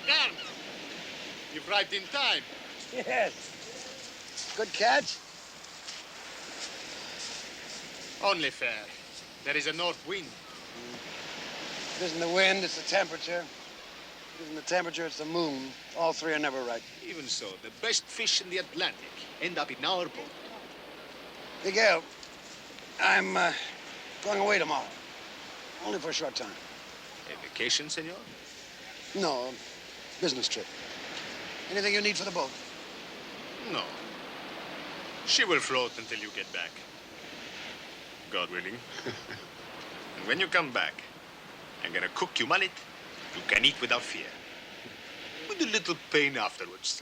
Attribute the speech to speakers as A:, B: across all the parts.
A: guard. You've arrived in time.
B: Yes. Good catch.
A: Only fair. There is a north wind.
B: It isn't the wind, it's the temperature. It isn't the temperature, it's the moon. All three are never right.
A: Even so, the best fish in the Atlantic end up in our boat.
B: Miguel, I'm going away tomorrow. Only for a short time.
A: A vacation, senor?
B: No, business trip. Anything you need for the boat?
A: No. She will float until you get back. God willing. And when you come back, I'm gonna cook you mullet. You can eat without fear. With a little pain afterwards.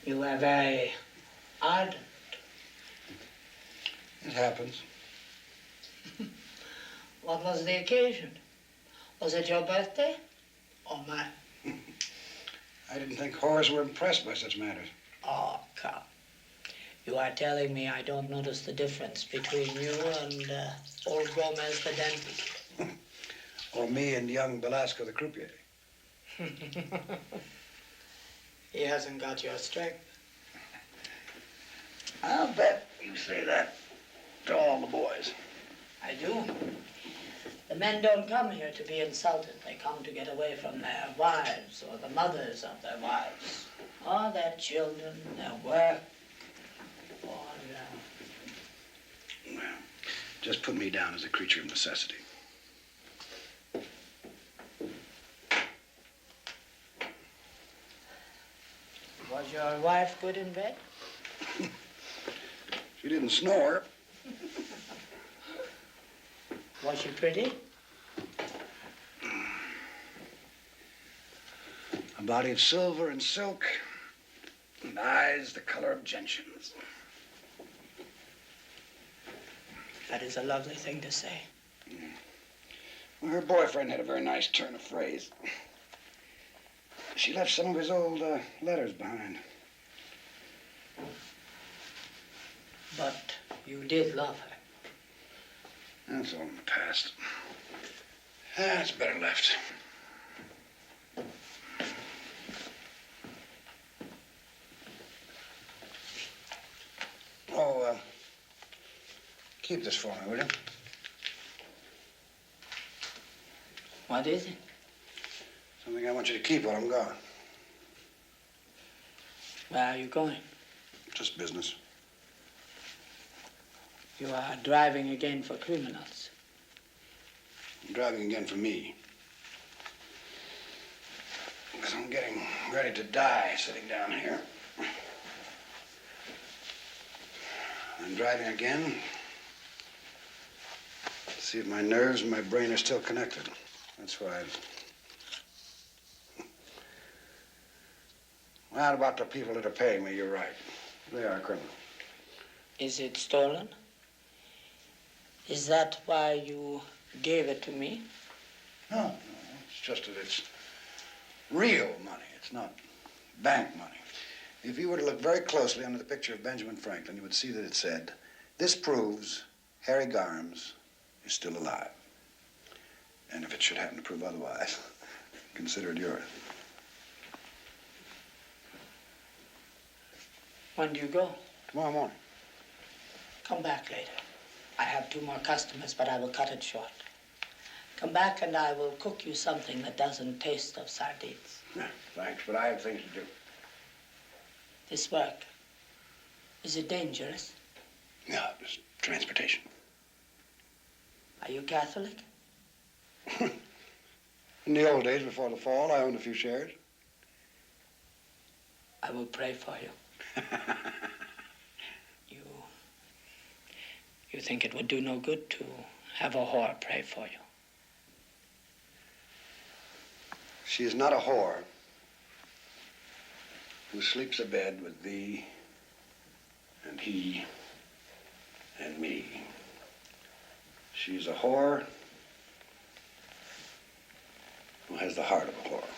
C: You are very ardent.
B: It happens.
C: What was the occasion? Was it your birthday or mine?
B: I didn't think whores were impressed by such matters.
C: Oh, come. You are telling me I don't notice the difference between you and old Gomez the dentist.
B: Or me and young Velasco the croupier.
C: He hasn't got your strength.
B: I'll bet you say that to all the boys.
C: I do. The men don't come here to be insulted. They come to get away from their wives or the mothers of their wives, or their children, their work, or
B: Well, just put me down as a creature of necessity.
C: Was your wife good in bed?
B: She didn't snore.
C: Was she pretty?
B: A body of silver and silk, and eyes the color of gentians.
C: That is a lovely thing to say.
B: Well, her boyfriend had a very nice turn of phrase. She left some of his old letters behind.
C: But you did love her.
B: That's all in the past. It's better left. Oh, keep this for me, will you?
C: What is it?
B: Something I want you to keep while I'm gone.
C: Where are you going?
B: Just business.
C: You are driving again for criminals.
B: I'm driving again for me. Because I'm getting ready to die sitting down here. I'm driving again to see if my nerves and my brain are still connected. That's why. Well, about the people that are paying me, you're right. They are criminals.
C: Is it stolen? Is that why you gave it to me?
B: No, it's just that it's real money. It's not bank money. If you were to look very closely under the picture of Benjamin Franklin, you would see that it said, "This proves Harry Garms is still alive." And if it should happen to prove otherwise, consider it yours.
C: When do you go?
B: Tomorrow morning.
C: Come back later. I have 2 more customers, but I will cut it short. Come back and I will cook you something that doesn't taste of sardines.
B: Thanks, but I have things to do.
C: This work, is it dangerous?
B: No, just transportation.
C: Are you Catholic?
B: In the old days, before the fall, I owned a few shares.
C: I will pray for you. You think it would do no good to have a whore pray for you?
B: She is not a whore who sleeps abed with thee and he and me. She is a whore who has the heart of a whore.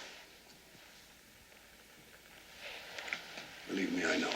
B: Believe me, I know.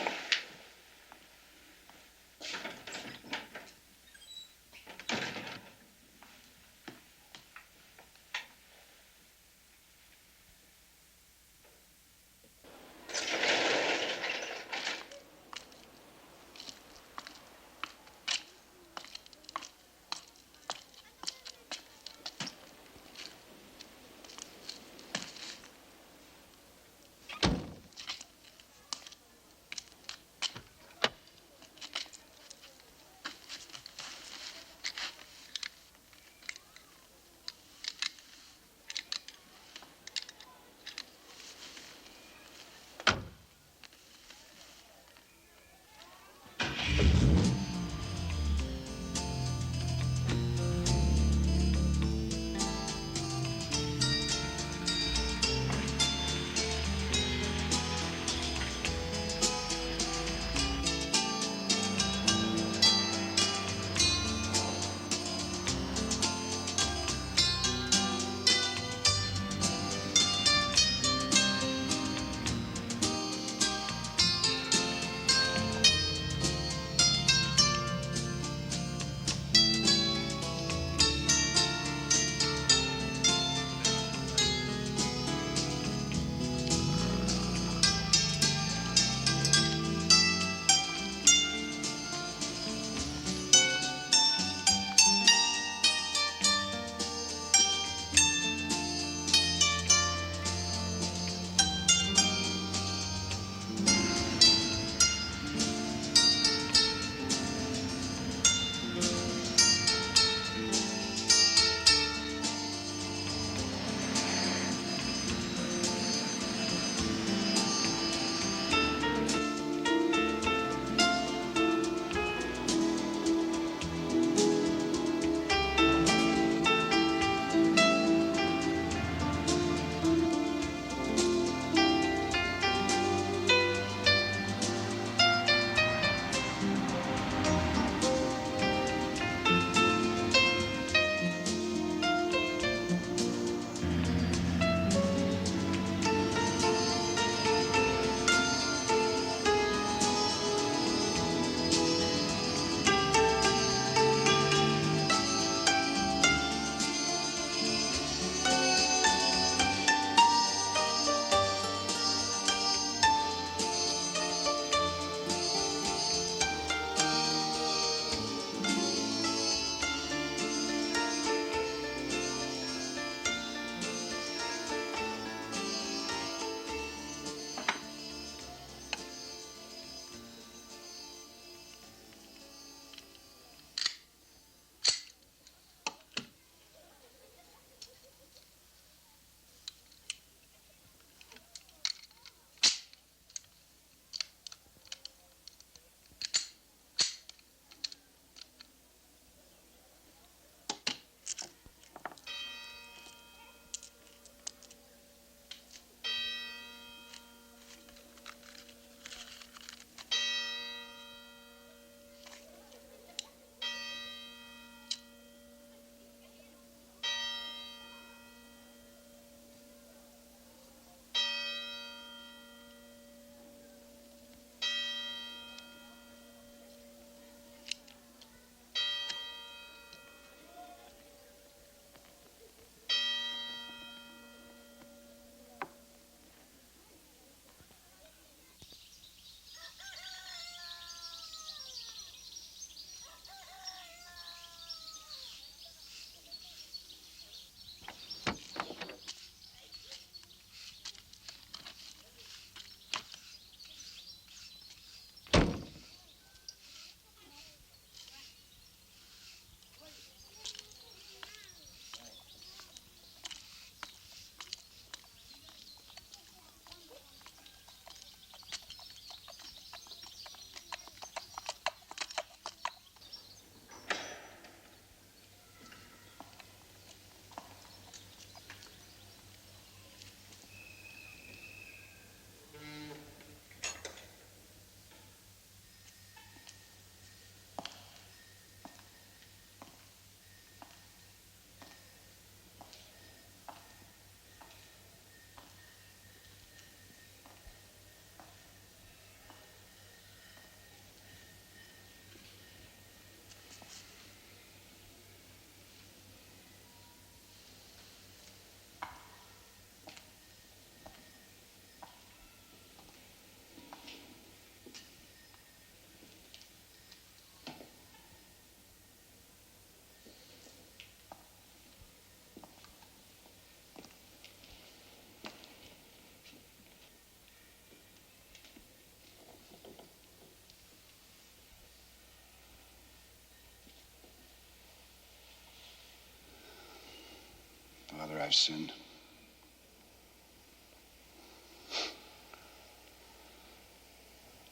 B: I've sinned.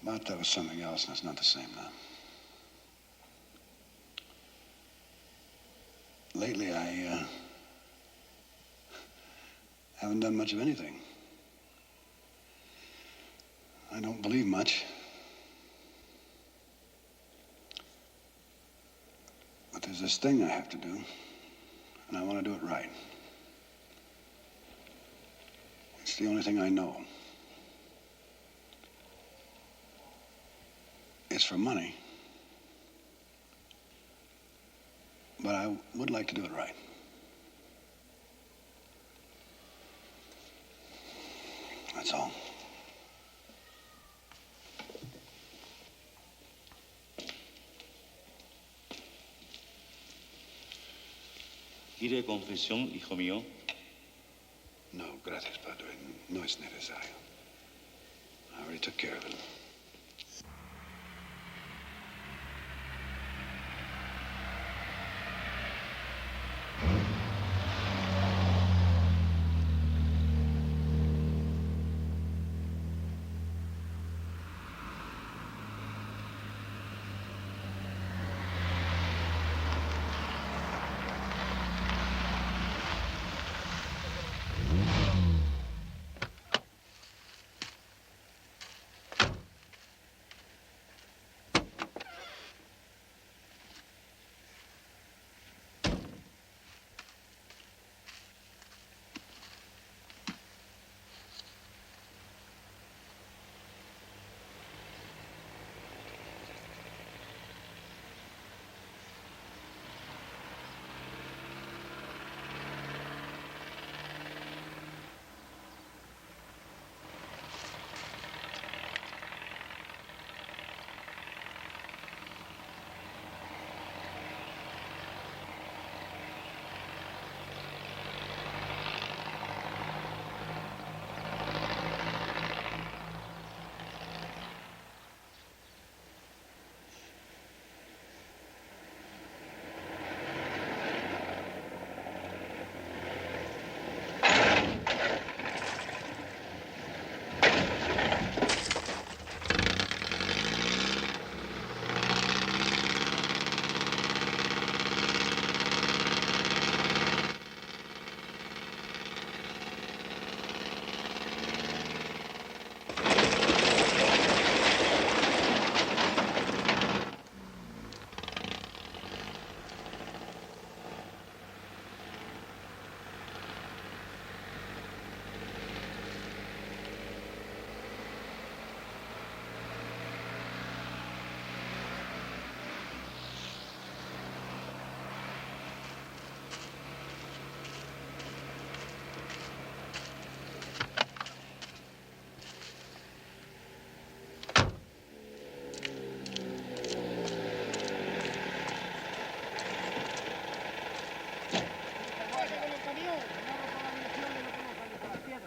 B: But that was something else, and it's not the same now. Lately, I haven't done much of anything. I don't believe much. But there's this thing I have to do, and I want to do it right. It's the only thing I know. It's for money. But I would like to do it right. That's all.
D: ¿Quiere confesión, hijo mío?
B: No, gracias, Padre. No es necesario. I already took care of it.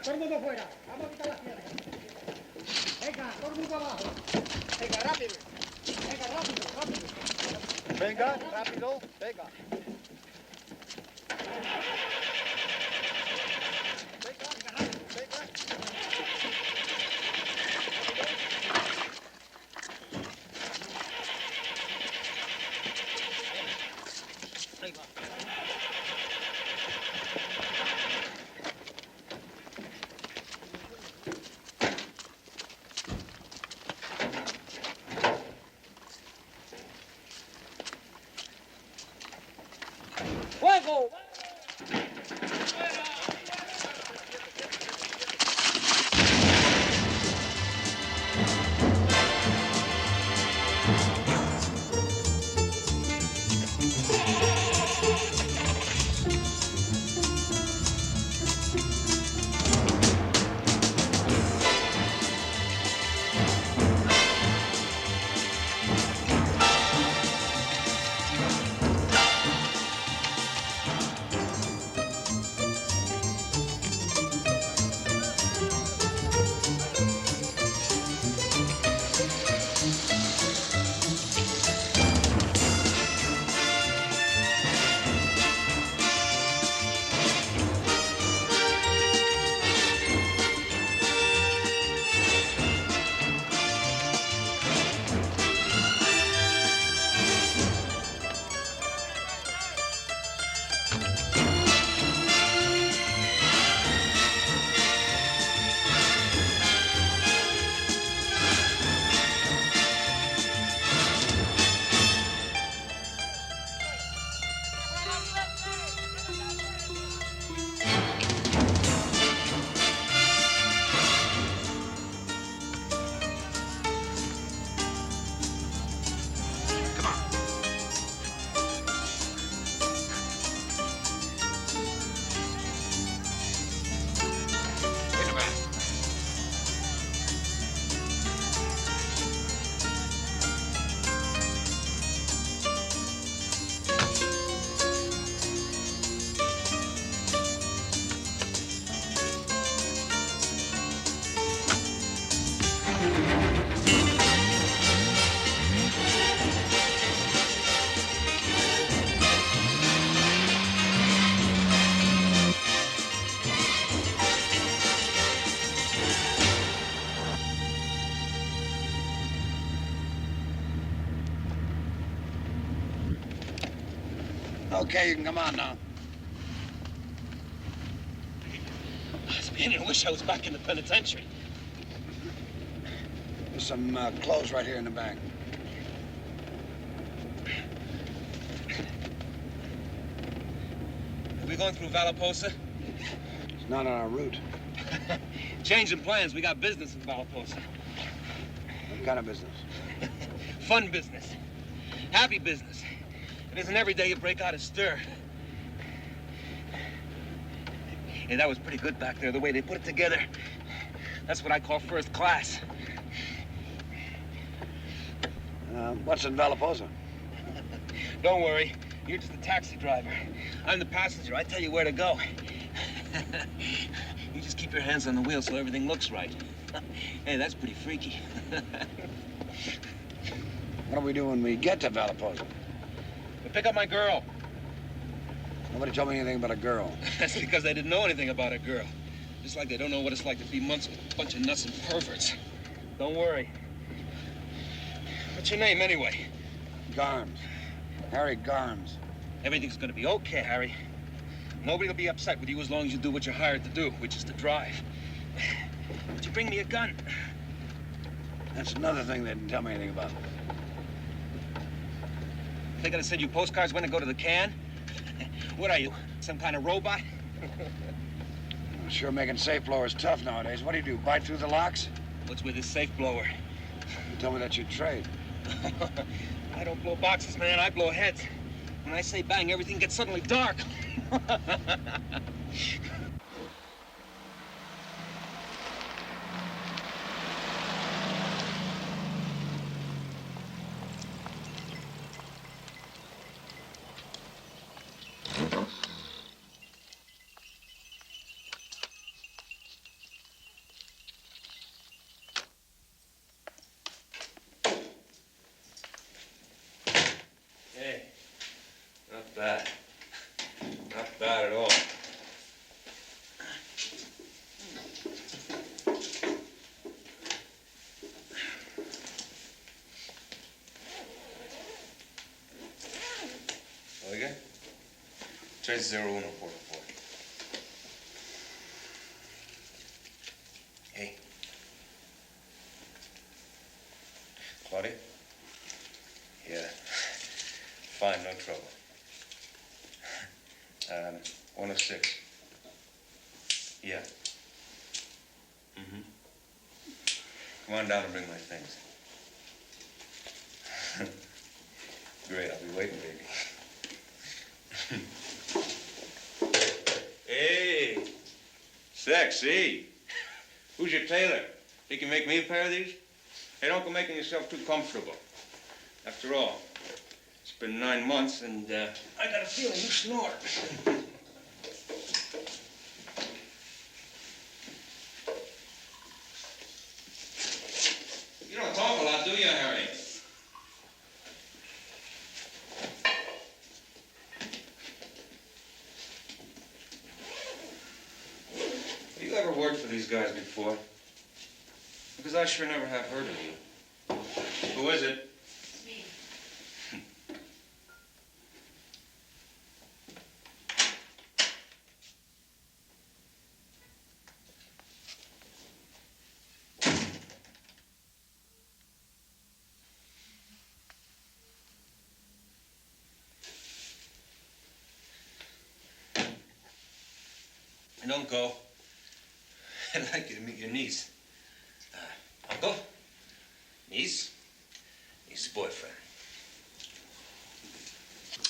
E: Todo el mundo fuera. Vamos a quitar las piedras. Venga, todo el mundo abajo. Venga, rápido. Venga, rápido, rápido.
F: Venga, rápido, venga.
E: ¡Fuego!
B: Okay, you can come on now.
G: I wish I was back in the penitentiary.
B: There's some clothes right here in the bag.
G: Are we going through Valposa?
B: It's not on our route.
G: Changing plans. We got business in Valposa.
B: What kind of business?
G: Fun business. Happy business. It isn't every day you break out a stir. Hey, that was pretty good back there, the way they put it together. That's what I call first class.
B: What's in Valposa?
G: Don't worry. You're just a taxi driver. I'm the passenger. I tell you where to go. You just keep your hands on the wheel so everything looks right. Hey, that's pretty freaky.
B: What do we do when we get to Valposa?
G: We pick up my girl.
B: Nobody told me anything about a girl.
G: That's because they didn't know anything about a girl. Just like they don't know what it's like to be months with a bunch of nuts and perverts. Don't worry. What's your name, anyway?
B: Garms. Harry Garms.
G: Everything's gonna be okay, Harry. Nobody will be upset with you as long as you do what you're hired to do, which is to drive. But you bring me a gun.
B: That's another thing they didn't tell me anything about.
G: They gonna send you postcards when to go to the can? What are you, some kind of robot?
B: Sure making safe blowers tough nowadays. What do? Bite through the locks?
G: What's with this safe blower?
B: You told me that you'd trade.
G: I don't blow boxes, man. I blow heads. When I say bang, everything gets suddenly dark. Hey, not bad. Not bad at all. Oiga, 301 por favor. Hey. Claudia? Yeah. Fine, no trouble. 106. Yeah. Mm-hmm. Come on down and bring my things. Great, I'll be waiting, baby. Hey, sexy. Who's your tailor? Think you make me a pair of these? Hey, don't go making yourself too comfortable. After all, it's been 9 months, and I got a feeling you snore. You don't talk a lot, do you, Harry? Have you ever worked for these guys before? Because I sure never have heard of you. Who is it? Don't go. I'd like you to meet your niece. Uncle? Niece? Niece's boyfriend.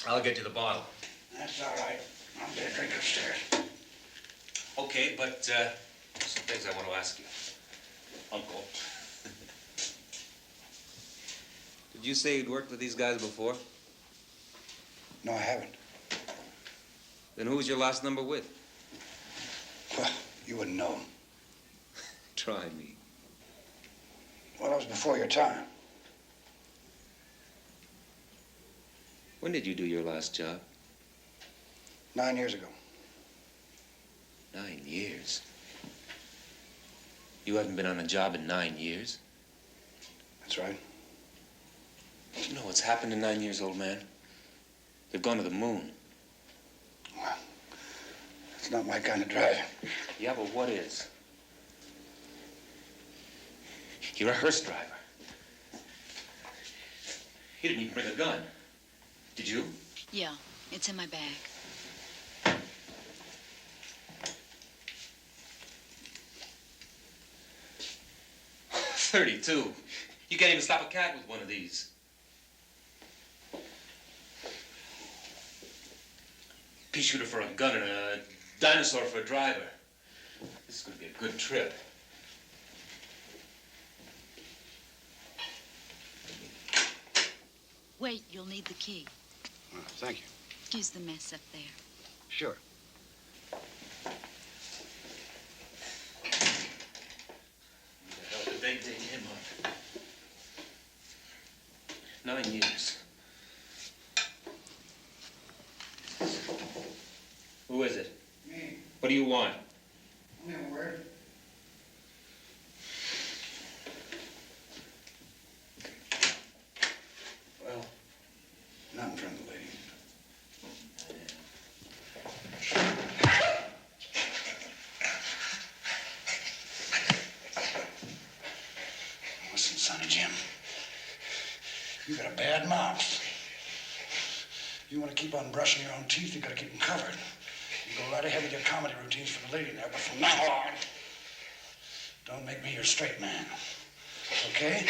G: I'll get you the bottle.
B: That's all right. I'll get a drink upstairs.
G: Okay, but some things I want to ask you. Uncle. Did you say you'd worked with these guys before?
B: No, I haven't.
G: Then who was your last number with?
B: Well, you wouldn't know him.
G: Try me.
B: Well, that was before your time.
G: When did you do your last job?
B: 9 years ago.
G: 9 years? You haven't been on a job in 9 years?
B: That's right.
G: You know what's happened in 9 years, old man? They've gone to the moon.
B: not my kind of driving.
G: Yeah, but what is? You're a hearse driver. You didn't even bring a gun. Did you?
H: Yeah, it's in my bag.
G: 32. You can't even stop a cat with one of these. Pea shooter for a gun and a dinosaur for a driver. This is going to be a good trip.
H: Wait, you'll need the key.
B: Thank you.
H: Use the mess up there.
B: Sure.
G: Who the hell did they dig him up? 9 years. Who is it?
B: Me.
G: What do you want?
B: Only a word.
G: Well,
B: Not in front of the lady. Listen, Sonny Jim. You got a bad mouth. You want to keep on brushing your own teeth, you got to keep them covered. You go right ahead with your comedy routines for the lady there, but from now on, don't make me your straight man. Okay?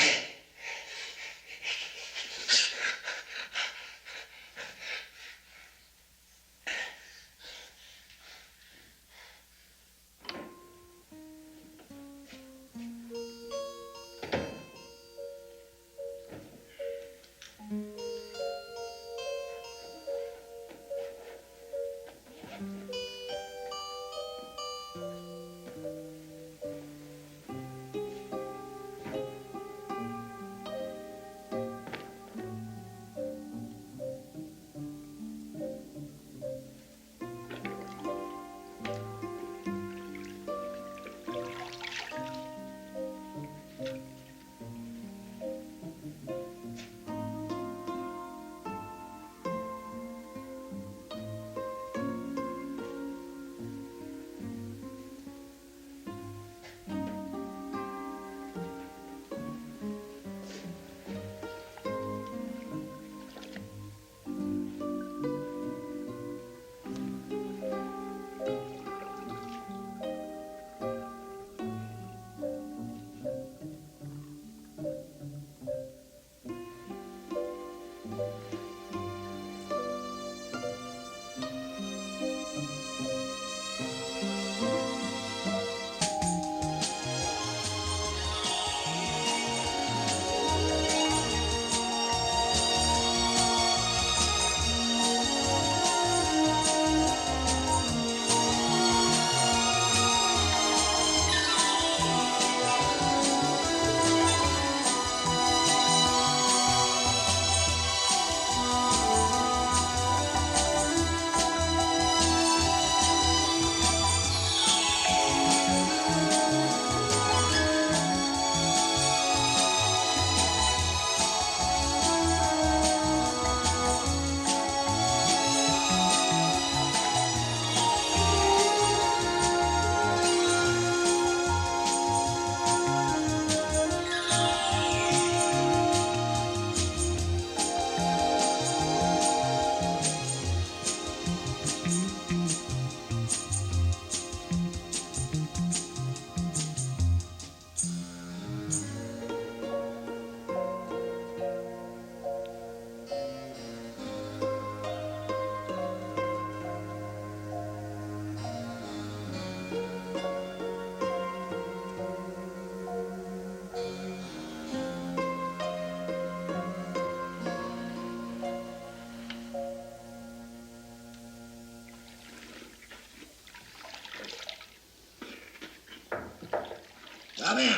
B: Come in.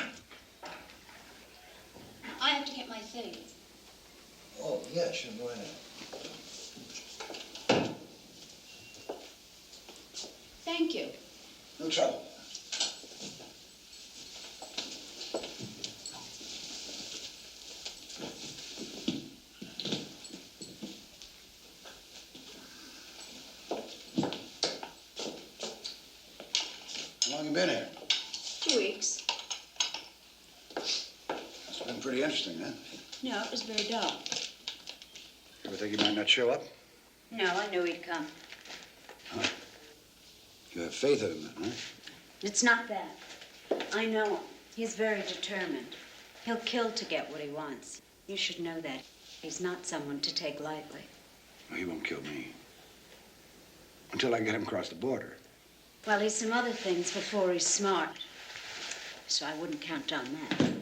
H: I have to get my things.
B: Oh, yeah, sure, go ahead.
H: Thank you.
B: No trouble. been here?
H: 2 weeks.
B: Must have been pretty interesting, huh?
H: No, it was very dull.
B: You ever think he might not show up?
H: No, I knew he'd come.
B: Huh? You have faith in him, then, huh?
H: It's not that. I know him. He's very determined. He'll kill to get what he wants. You should know that. He's not someone to take lightly.
B: Well, he won't kill me. Until I get him across the border.
H: Well, he's some other things before he's smart. So I wouldn't count on that.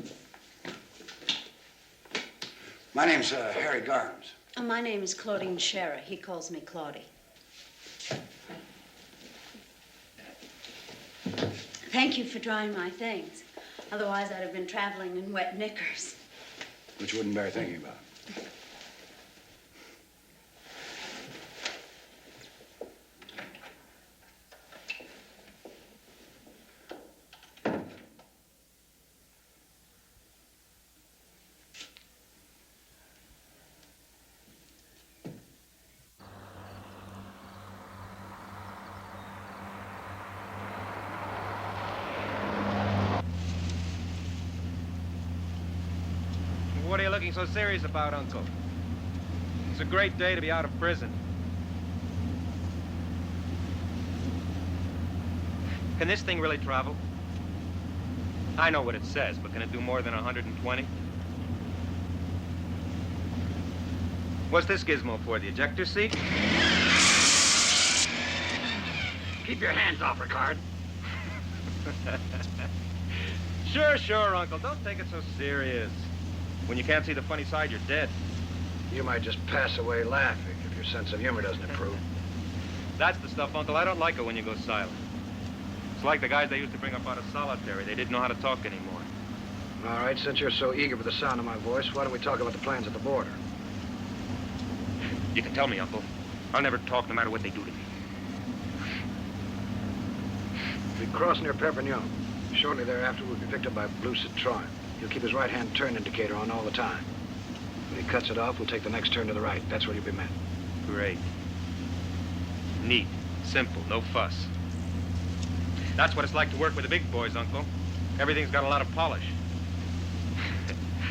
B: My name's Harry Garms.
H: My name is Claudine Scherer. He calls me Claudie. Thank you for drying my things. Otherwise, I'd have been traveling in wet knickers.
B: Which wouldn't bear thinking about.
G: What are you looking so serious about, Uncle? It's a great day to be out of prison. Can this thing really travel? I know what it says, but can it do more than 120? What's this gizmo for, the ejector seat?
F: Keep your hands off her, Card.
G: Sure, Uncle. Don't take it so serious. When you can't see the funny side, you're dead.
F: You might just pass away laughing if your sense of humor doesn't improve.
G: That's the stuff, Uncle. I don't like it when you go silent. It's like the guys they used to bring up out of solitary. They didn't know how to talk anymore.
F: All right, since you're so eager for the sound of my voice, why don't we talk about the plans at the border?
G: You can tell me, Uncle. I'll never talk no matter what they do to me.
F: We cross near Perpignan. Shortly thereafter, we'll be picked up by Lucid Troy. He'll keep his right-hand turn indicator on all the time. When he cuts it off, we'll take the next turn to the right. That's where you'll be met.
G: Great. Neat. Simple. No fuss. That's what it's like to work with the big boys, Uncle. Everything's got a lot of polish.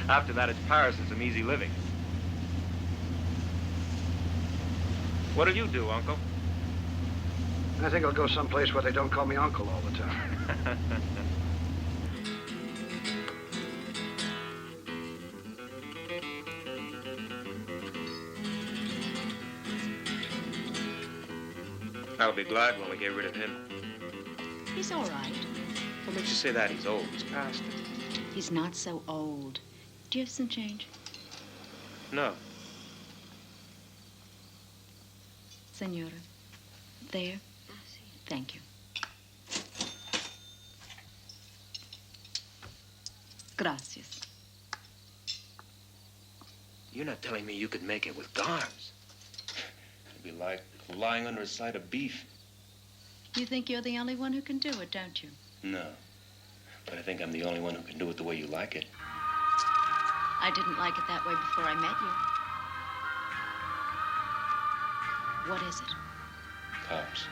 G: After that, it's Paris and some easy living. What'll you do, Uncle?
F: I think I'll go someplace where they don't call me Uncle all the time.
G: I'll be glad when we get rid of him.
H: He's all right.
G: What makes you say that? He's old. He's past it.
H: He's not so old. Do you have some change?
G: No.
H: Senora. There. Thank you. Gracias.
G: You're not telling me you could make it with Garms. It'd be like lying under a side of beef.
H: You think you're the only one who can do it, don't you?
G: No. But I think I'm the only one who can do it the way you like it.
H: I didn't like it that way before I met you. What is it?
G: Cops.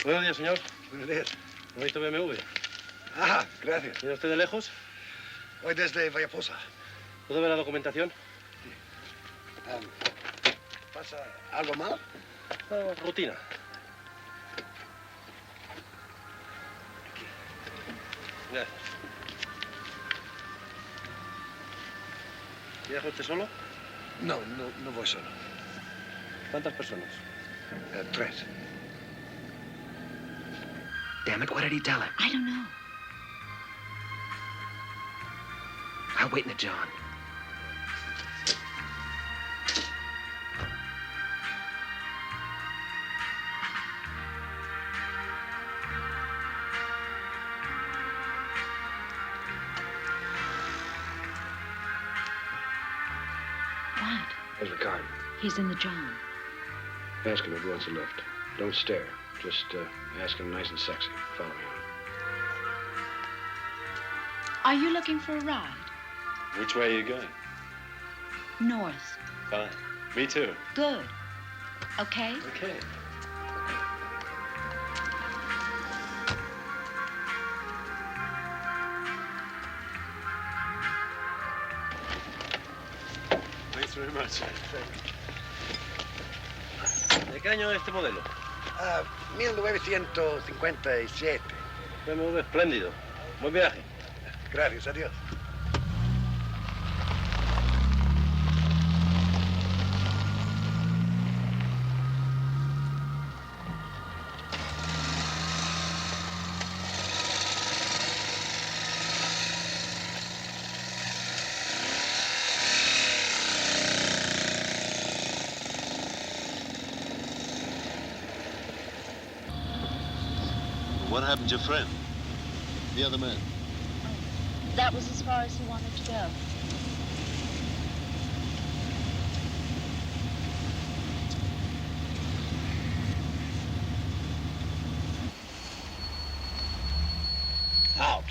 I: Buenos días, señor.
B: Buenos días.
I: Bonito BMW.
B: Ah, gracias.
I: ¿Viene usted de lejos?
B: Hoy desde Vallaposa.
I: ¿Puedo ver la documentación?
B: ¿Pasa algo mal?
I: Rutina. Gracias. ¿Viaja usted solo?
B: No voy solo.
I: ¿Cuántas personas?
B: 3.
G: Damn it, what did he tell him?
H: I don't know.
G: I'll wait in the John.
H: What?
F: There's the card.
H: He's in the John.
F: Ask him if he wants a lift. Don't stare. Just ask him nice and sexy. Follow me on.
H: Are you looking for a ride?
J: Which way are you going?
H: North.
J: Fine. Me too.
H: Good. Okay?
J: Okay. Thanks very much.
I: ¿De qué año es este modelo?
B: 1957.
I: BMW espléndido. Buen viaje.
B: Gracias, adiós.
J: What happened to your friend? The other man?
H: That was as far as he wanted to go.
B: Out.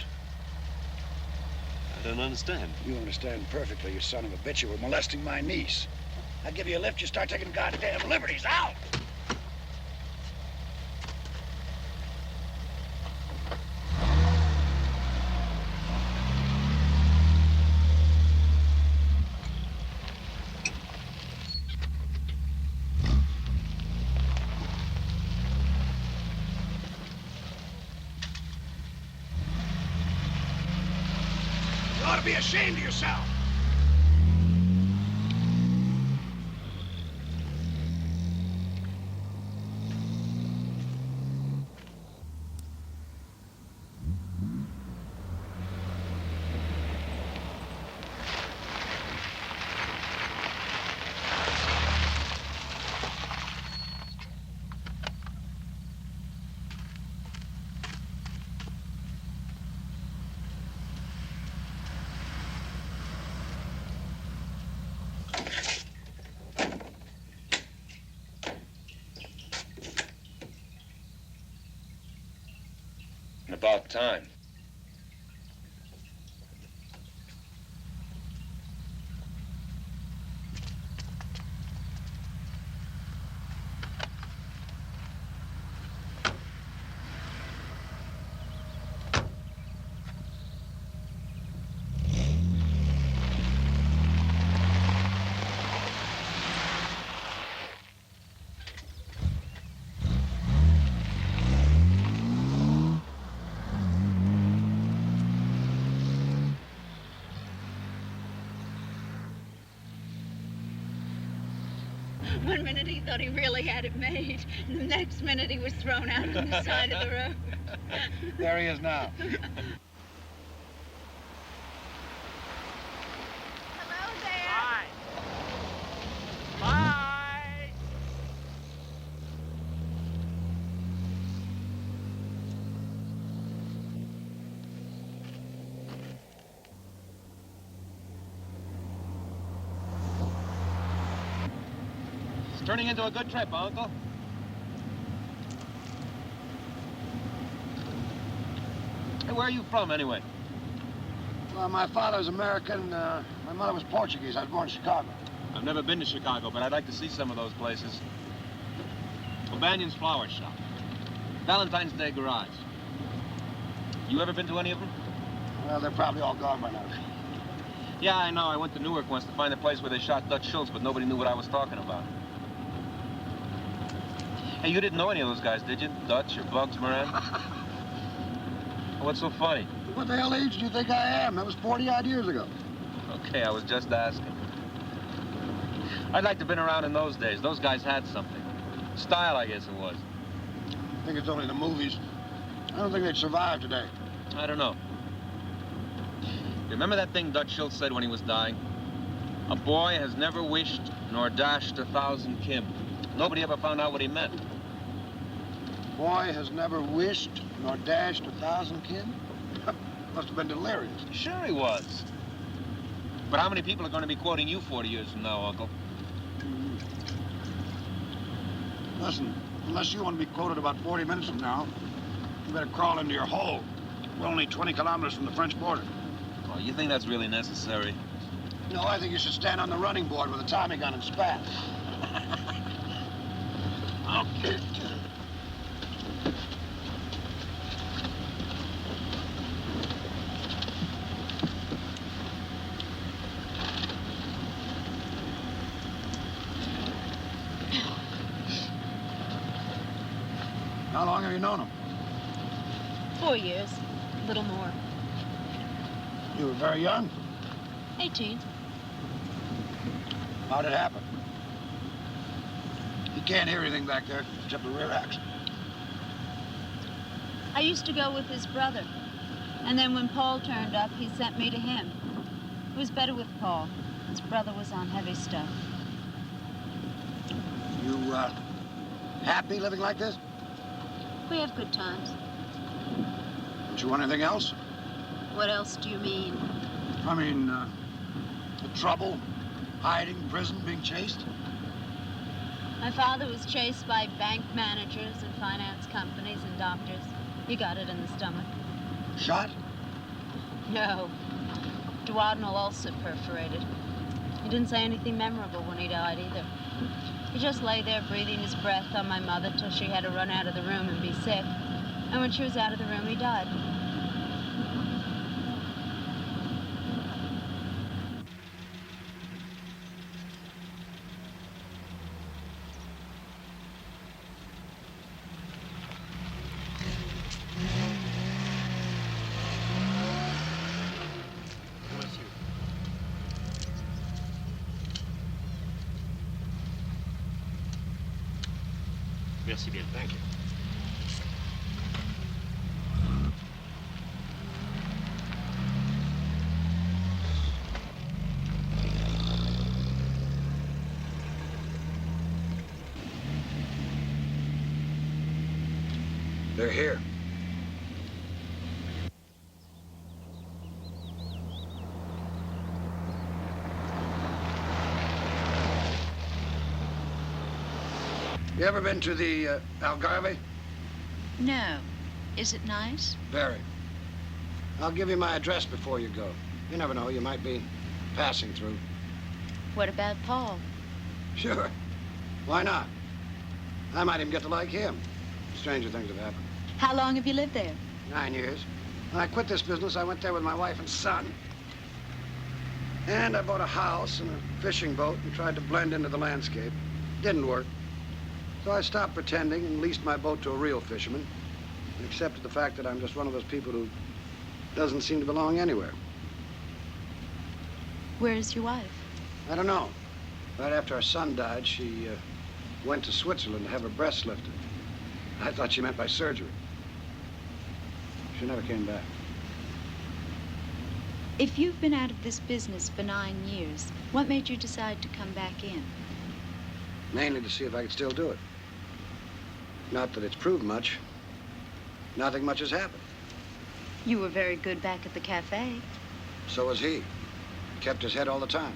J: I don't understand.
B: You understand perfectly, you son of a bitch. You were molesting my niece. I give you a lift, you start taking goddamn liberties. Out! You ought to be ashamed of yourself.
G: About time.
H: One minute he thought he really had it made. The next minute he was thrown out on the side of the road.
B: There he is now.
H: Hello there.
E: Bye. Bye.
I: It's turning into a good trip, Uncle. Hey, where are you from, anyway?
B: Well, my father's American. My mother was Portuguese. I was born in Chicago.
I: I've never been to Chicago, but I'd like to see some of those places. O'Banion's Flower Shop. Valentine's Day Garage. You ever been to any of them?
B: Well, they're probably all gone by now.
I: Yeah, I know. I went to Newark once to find the place where they shot Dutch Schultz, but nobody knew what I was talking about. Hey, you didn't know any of those guys, did you? Dutch or Bugs Moran? What's so funny?
B: What the hell age do you think I am? That was 40-odd years ago.
I: Okay, I was just asking. I'd like to have been around in those days. Those guys had something. Style, I guess it was.
B: I think it's only the movies. I don't think they'd survive today.
I: I don't know. Remember that thing Dutch Schultz said when he was dying? A boy has never wished nor dashed 1,000 Kim. Nobody ever found out what he meant.
B: Boy has never wished nor dashed 1,000 kin? Must have been delirious.
I: Sure he was. But how many people are going to be quoting you 40 years from now, Uncle?
B: Listen, Unless you want to be quoted about 40 minutes from now, you better crawl into your hole. We're only 20 kilometers from the French border.
I: Well, you think that's really necessary?
B: No, I think you should stand on the running board with a Tommy gun and spat. Okay. How long have you known him?
K: 4 years, a little more.
B: You were very young.
K: 18.
B: How'd it happen? You can't hear anything back there except the rear axle.
K: I used to go with his brother. And then when Paul turned up, he sent me to him. It was better with Paul. His brother was on heavy stuff.
B: You, happy living like this?
K: We have good times.
B: Don't you want anything else?
K: What else do you mean?
B: I mean, the trouble, hiding, prison, being chased?
K: My father was chased by bank managers and finance companies and doctors. He got it in the stomach.
B: Shot?
K: No. Duodenal ulcer perforated. He didn't say anything memorable when he died either. He just lay there breathing his breath on my mother till she had to run out of the room and be sick. And when she was out of the room, he died.
J: Merci bien.
B: Thank you. They're here. You ever been to the Algarve?
K: No. Is it nice?
B: Very. I'll give you my address before you go. You never know, you might be passing through.
K: What about Paul?
B: Sure. Why not? I might even get to like him. Stranger things have happened.
K: How long have you lived there?
B: 9 years. When I quit this business, I went there with my wife and son. And I bought a house and a fishing boat and tried to blend into the landscape. Didn't work. So I stopped pretending and leased my boat to a real fisherman and accepted the fact that I'm just one of those people who doesn't seem to belong anywhere.
K: Where is your wife?
B: I don't know. Right after our son died, she went to Switzerland to have her breasts lifted. I thought she meant by surgery. She never came back.
K: If you've been out of this business for 9 years, what made you decide to come back in?
B: Mainly to see if I could still do it. Not that it's proved much. Nothing much has happened.
K: You were very good back at the cafe.
B: So was he. Kept his head all the time.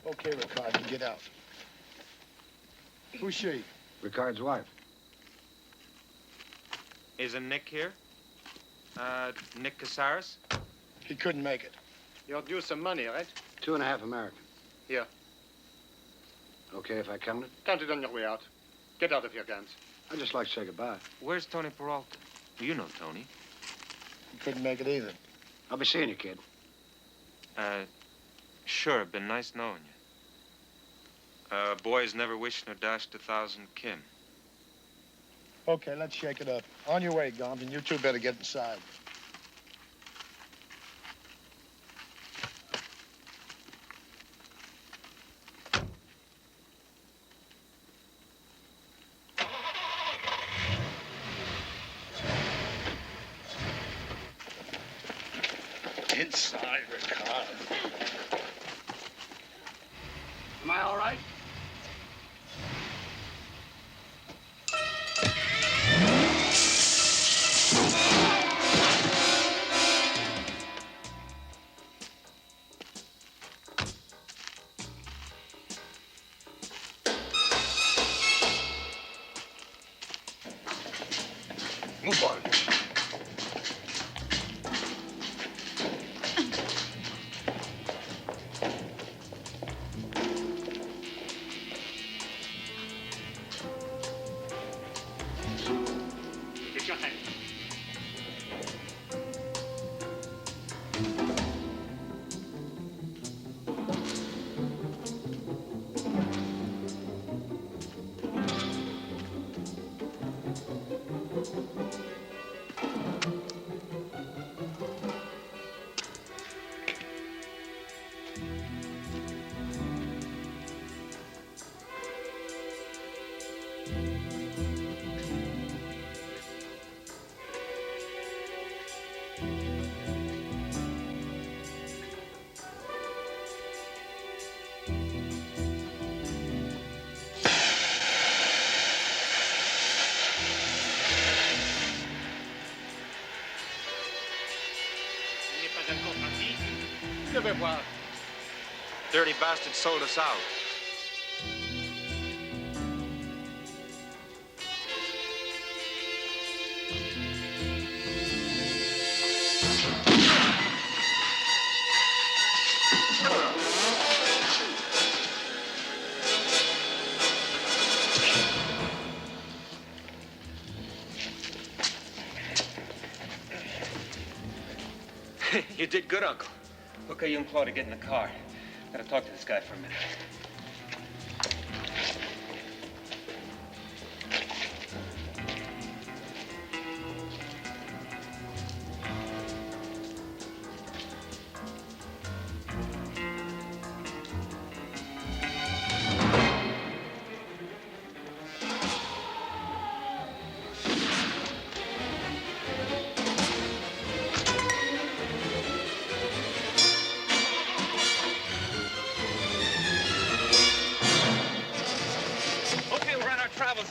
L: Okay, Ricard, you get out. Who's she?
B: Ricard's wife.
G: Isn't Nick here? Nick Casares?
L: He couldn't make it.
J: You're due some money, right?
B: 2.5 American.
J: Here.
B: Okay if I count it?
J: Count it on your way out. Get out of here, Gans.
B: I'd just like to say goodbye.
G: Where's Tony Peralta? You know Tony.
L: He couldn't make it either.
B: I'll be seeing you, kid.
G: Sure, been nice knowing you. Boys never wish nor dashed 1,000 kin.
L: Okay, let's shake it up. On your way, Gomes, and you two better get inside. Inside, Ricardo.
B: Am I all right?
L: Move on.
J: Get your hand.
L: Je vais voir.
G: Dirty bastard sold us out.
I: You did good, Uncle. Okay, you and Claudia get in the car. Gotta talk to this guy for a minute.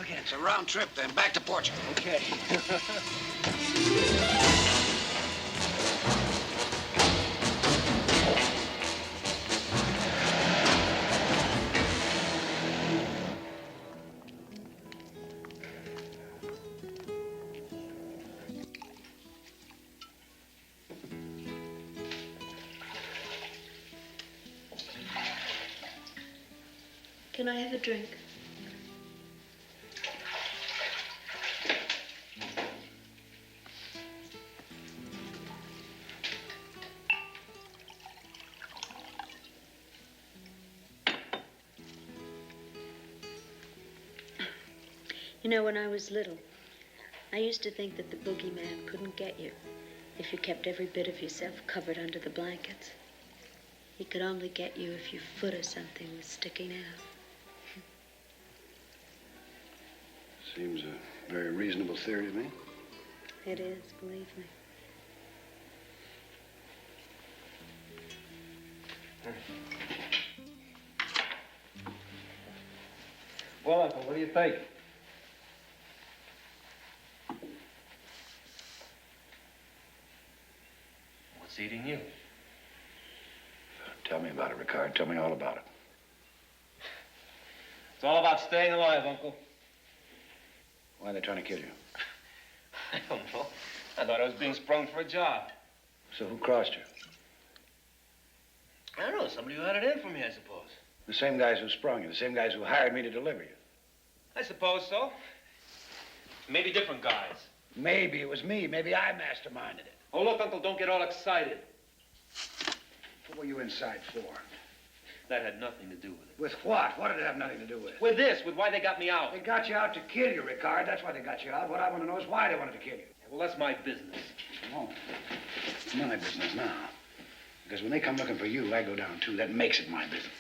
B: It's a round trip, then. Back to Portugal.
I: Okay.
K: Can I have a drink? You know, when I was little, I used to think that the boogeyman couldn't get you if you kept every bit of yourself covered under the blankets. He could only get you if your foot or something was sticking out.
B: Seems a very reasonable theory to me.
K: It is, believe me.
I: Well, Uncle, what do you think? What's eating you?
B: Tell me about it, Ricard. Tell me all about it.
I: It's all about staying alive, Uncle.
B: Why are they trying to kill you?
I: I don't know. I thought I was being sprung for a job.
B: So who crossed you?
I: I don't know, somebody who had it in for me, I suppose.
B: The same guys who sprung you, the same guys who hired me to deliver you.
I: I suppose so. Maybe different guys.
B: Maybe it was me. Maybe I masterminded it.
I: Oh, look, Uncle, don't get all excited.
B: What were you inside for?
I: That had nothing to do with it.
F: With what? What did it have nothing to do with?
I: With this, with why they got me out.
F: They got you out to kill you, Ricard. That's why they got you out. What I want to know is why they wanted to kill you.
I: Well, that's my business.
B: Oh, it's my business now. Because when they come looking for you, I go down too. That makes it my business.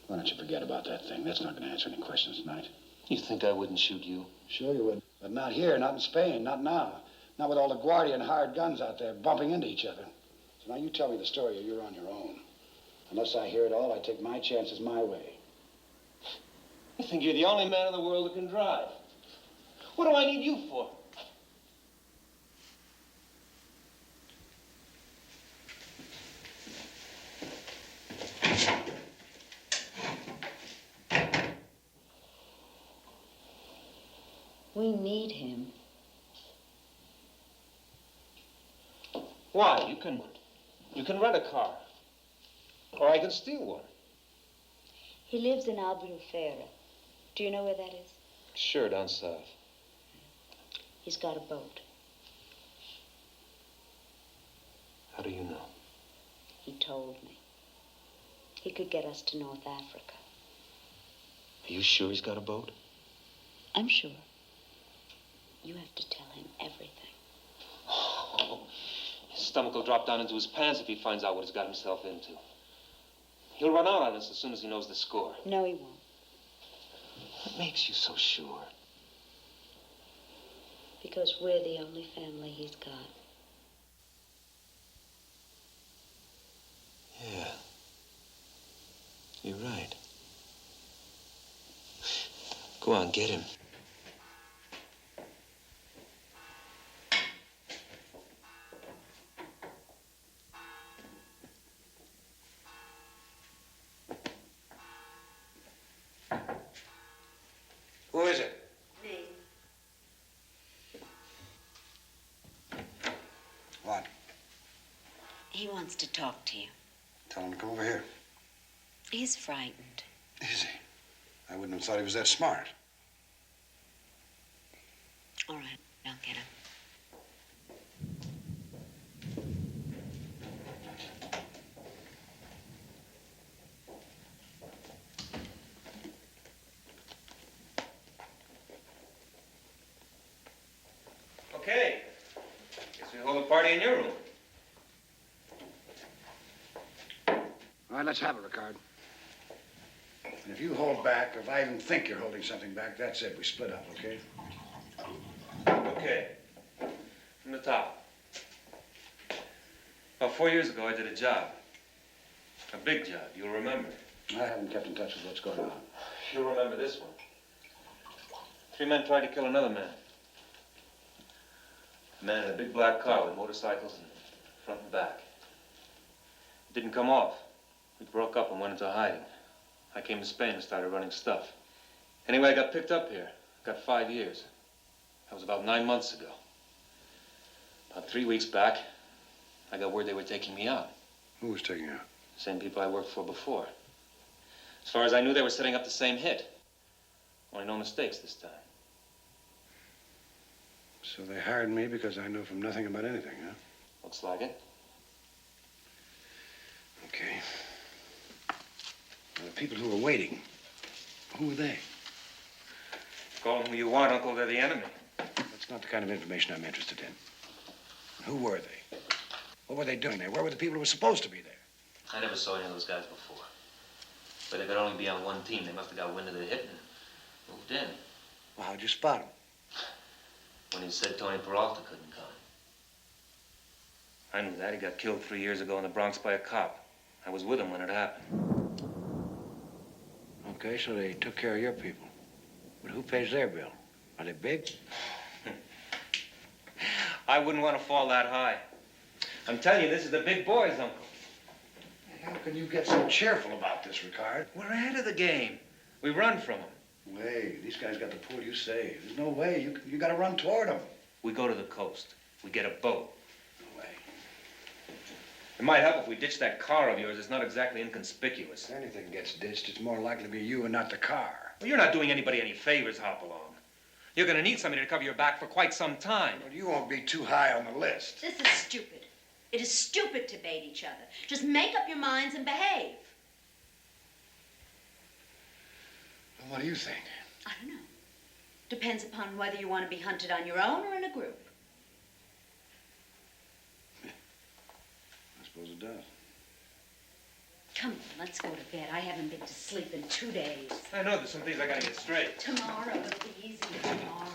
B: Why don't you forget about that thing? That's not going to answer any questions tonight.
I: You think I wouldn't shoot you?
B: Sure you would. But not here, not in Spain, not now. Not with all the Guardia and hired guns out there bumping into each other. So now you tell me the story or you're on your own. Unless I hear it all, I take my chances my way.
I: You think you're the only man in the world who can drive? What do I need you for?
H: We need him.
I: Why? You can rent a car. Or I can steal one.
H: He lives in Albufeira. Do you know where that is?
I: Sure, down south.
H: He's got a boat.
I: How do you know?
H: He told me. He could get us to North Africa.
I: Are you sure he's got a boat?
H: I'm sure. You have to tell him everything.
I: Oh, his stomach will drop down into his pants if he finds out what he's got himself into. He'll run out on us as soon as he knows the score.
H: No, he won't.
I: What makes you so sure?
H: Because we're the only family he's got.
I: Yeah. You're right. Go on, get him.
B: Who is it?
H: Me.
B: What?
H: He wants to talk to you.
B: Tell him to come over here.
H: He's frightened.
B: Is he? I wouldn't have thought he was that smart.
H: All right, I'll get him.
G: Okay. Guess we hold a party in your room.
F: All right, let's have it, Ricard.
B: And if you hold back, or if I even think you're holding something back, that's it. We split up, okay?
G: Okay. From the top. About 4 years ago, I did a job. A big job, you'll remember.
B: I haven't kept in touch with what's going on.
G: You'll remember this one. 3 men tried to kill another man. A man in a big black car with motorcycles in front and back. It didn't come off. We broke up and went into hiding. I came to Spain and started running stuff. Anyway, I got picked up here. Got 5 years. That was about 9 months ago. About 3 weeks back, I got word they were taking me out.
B: Who was taking you out?
G: Same people I worked for before. As far as I knew, they were setting up the same hit. Only no mistakes this time.
B: So they hired me because I know from nothing about anything, huh?
G: Looks like it.
B: Okay. Now, the people who were waiting, who were they?
G: Call them who you want, Uncle. They're the enemy.
B: That's not the kind of information I'm interested in. Who were they? What were they doing there? Where were the people who were supposed to be there?
G: I never saw any of those guys before. But they could only be on one team. They must have got wind of the hit and moved in.
B: Well, how'd you spot them?
G: When he said Tony Peralta couldn't come. I knew that. He got killed 3 years ago in the Bronx by a cop. I was with him when it happened.
B: Okay, so they took care of your people. But who pays their bill? Are they big?
G: I wouldn't want to fall that high. I'm telling you, this is the big boys, Uncle.
B: How can you get so cheerful about this, Ricard?
G: We're ahead of the game. We run from them.
B: Hey, these guys got the pool you saved. There's no way. You got to run toward them.
G: We go to the coast. We get a boat.
B: No way.
G: It might help if we ditch that car of yours. It's not exactly inconspicuous.
B: If anything gets ditched, it's more likely to be you and not the car.
G: Well, you're not doing anybody any favors, Hopalong. You're going to need somebody to cover your back for quite some time.
B: Well, you won't be too high on the list.
H: This is stupid. It is stupid to bait each other. Just make up your minds and behave.
B: Well, what do you think?
H: I don't know. Depends upon whether you want to be hunted on your own or in a group.
B: I suppose it does.
H: Come on, let's go to bed. I haven't been to sleep in 2 days.
G: I know there's some things I gotta get straight.
H: Tomorrow, it'll be easier tomorrow.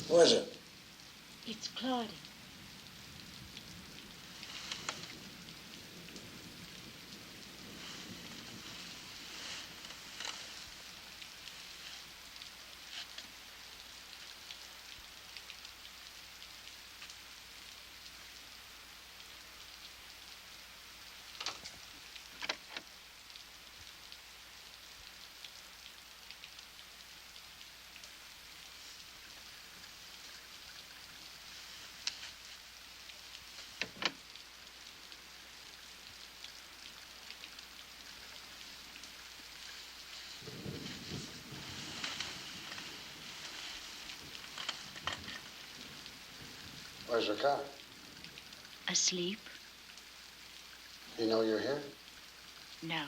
B: Who is it?
H: It's Claudia.
B: Where's the car?
H: Asleep?
B: You know you're here?
H: No.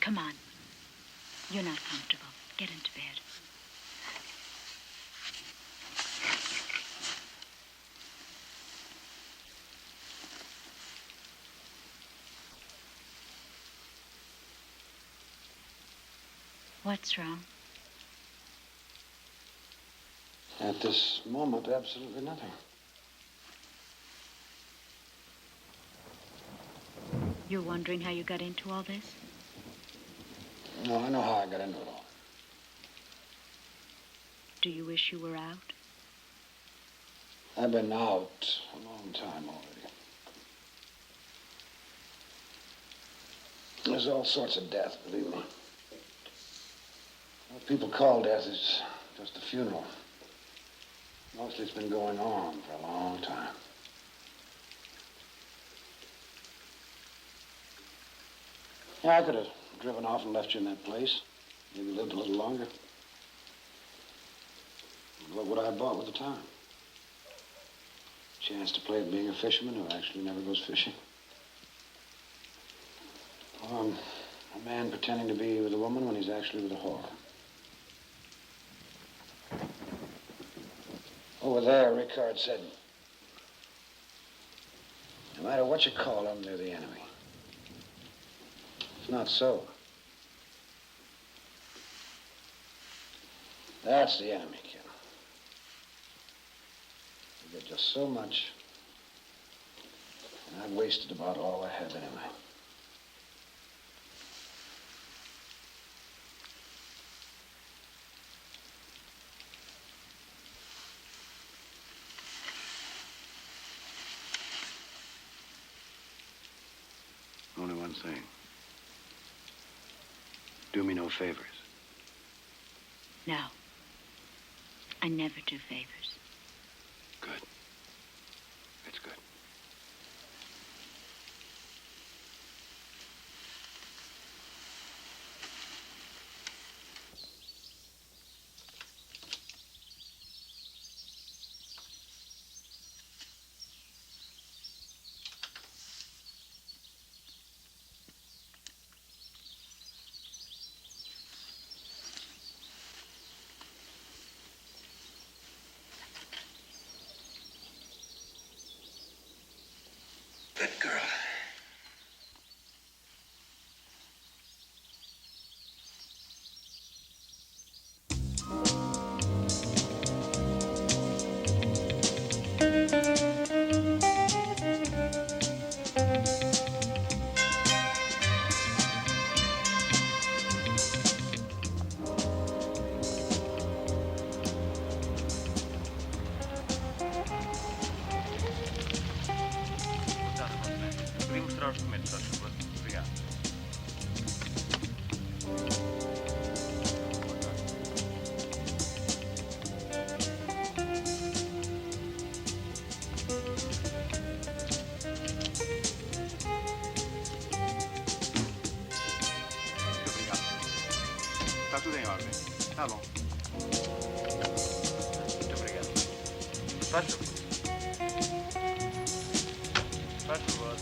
H: Come on. You're not comfortable. Get into bed. What's wrong?
B: At this moment, absolutely nothing.
H: You're wondering how you got into all this?
B: No, I know how I got into it all.
H: Do you wish you were out?
B: I've been out a long time already. There's all sorts of death, believe me. What people call death is just a funeral. Mostly it's been going on for a long time. Yeah, I could have driven off and left you in that place. Maybe lived a little longer. What would I have bought with the time? Chance to play at being a fisherman who actually never goes fishing. Or a man pretending to be with a woman when he's actually with a whore. Over there, Rickard said, no matter what you call them, they're the enemy. It's not so. That's the enemy, kid. You get just so much, and I've wasted about all I have anyway. Only one thing. Do me no favors.
H: No. I never do favors.
B: Good. That's good.
L: tout est enlevé. Ah bon. Muito obrigado. Faz favor. Faz favor.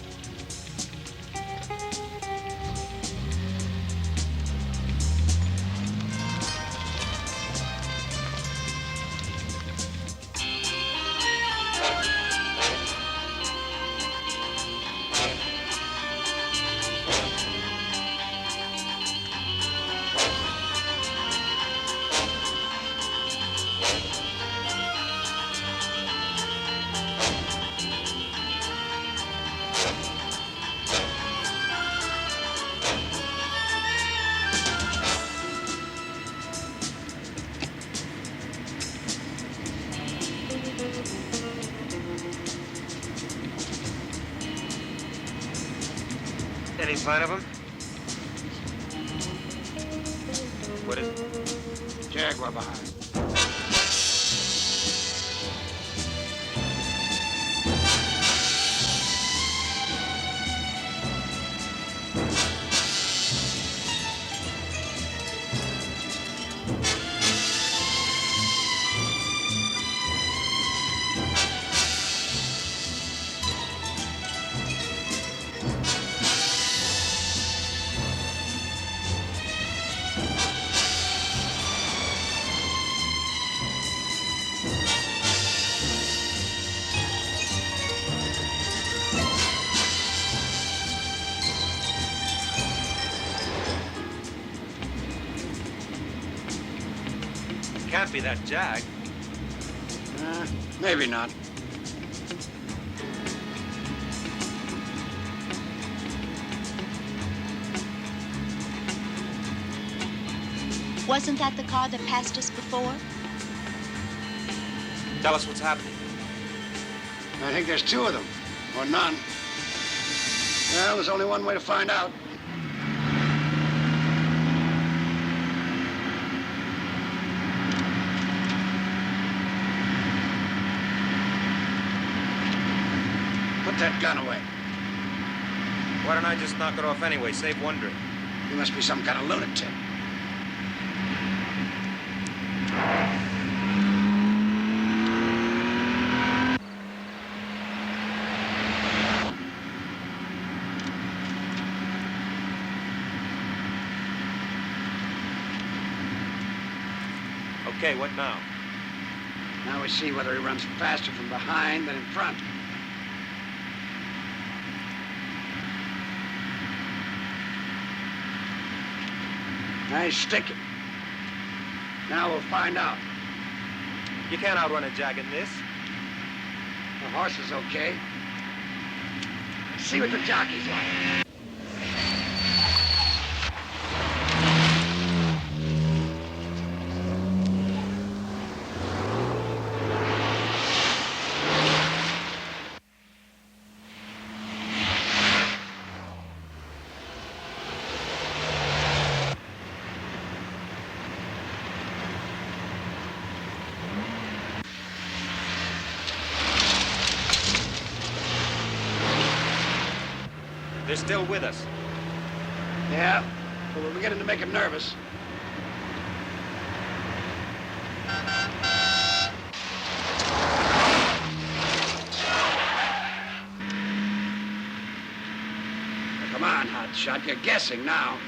G: Any sign of him? What is it?
F: Jaguar behind.
G: Can't be that Jag.
F: Maybe not.
K: Wasn't that the car that passed us before?
G: Tell us what's happening.
F: I think there's two of them, or none. Well, there's only one way to find out. Put that gun away.
G: Why don't I just knock it off anyway? Save wondering.
F: You must be some kind of lunatic.
G: Okay, what now?
F: Now we see whether he runs faster from behind than in front. Nice sticking. Now we'll find out.
G: You can't outrun a Jag in this.
F: The horse is okay. Let's see what the jockey's like.
G: They're still with us.
F: Yeah, but we're beginning to make him nervous. Come on, hotshot, you're guessing now.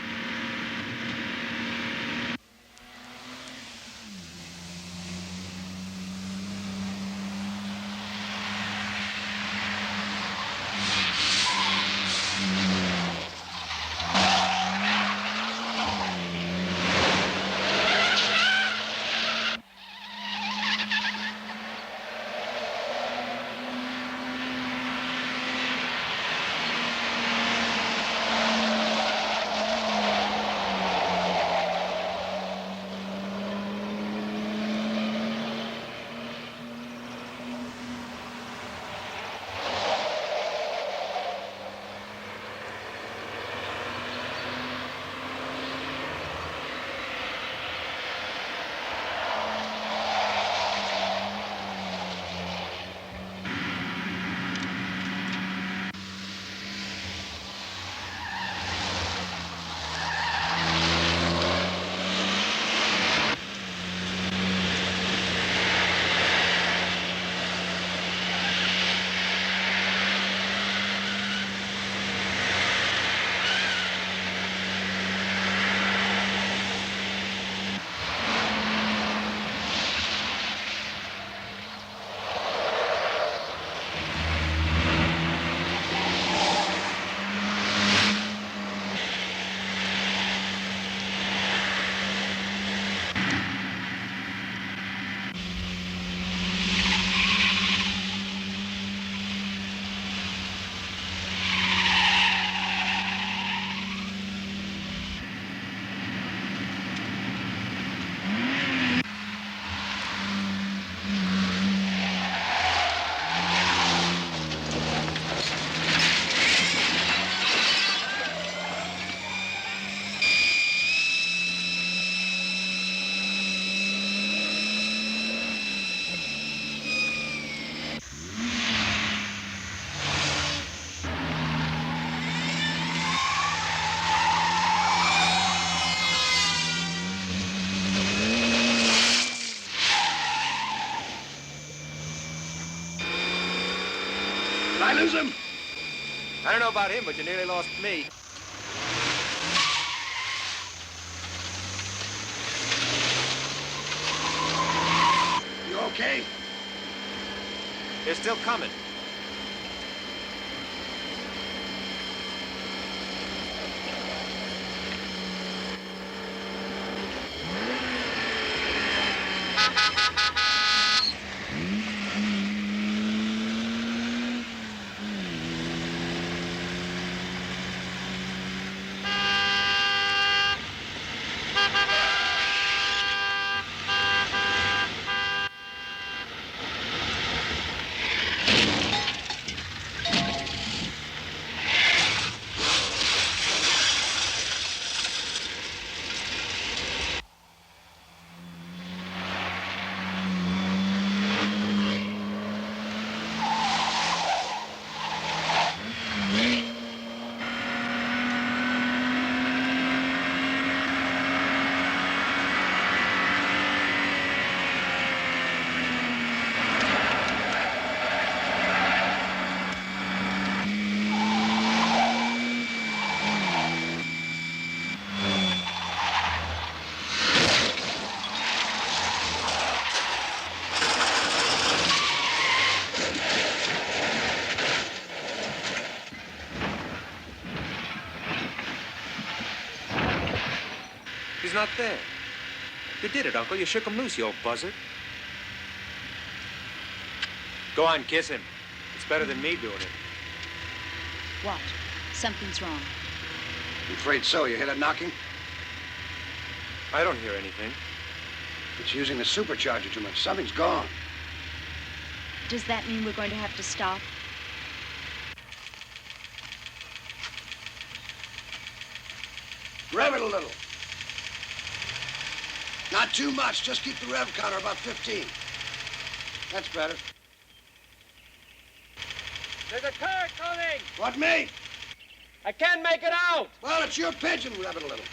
I: know about him, but you nearly lost me.
F: You okay?
I: They're still coming. He's not there. You did it, Uncle. You shook him loose, you old buzzard. Go on, kiss him. It's better than me doing it.
H: What? Something's wrong.
F: I'm afraid so. You hear that knocking?
I: I don't hear anything.
F: It's using the supercharger too much. Something's gone.
H: Does that mean we're going to have to stop?
F: Rev it a little. Not too much. Just keep the rev counter about 15. That's better.
I: There's a car coming!
F: What, me?
I: I can't make it out!
F: Well, it's your pigeon. Rev it a little.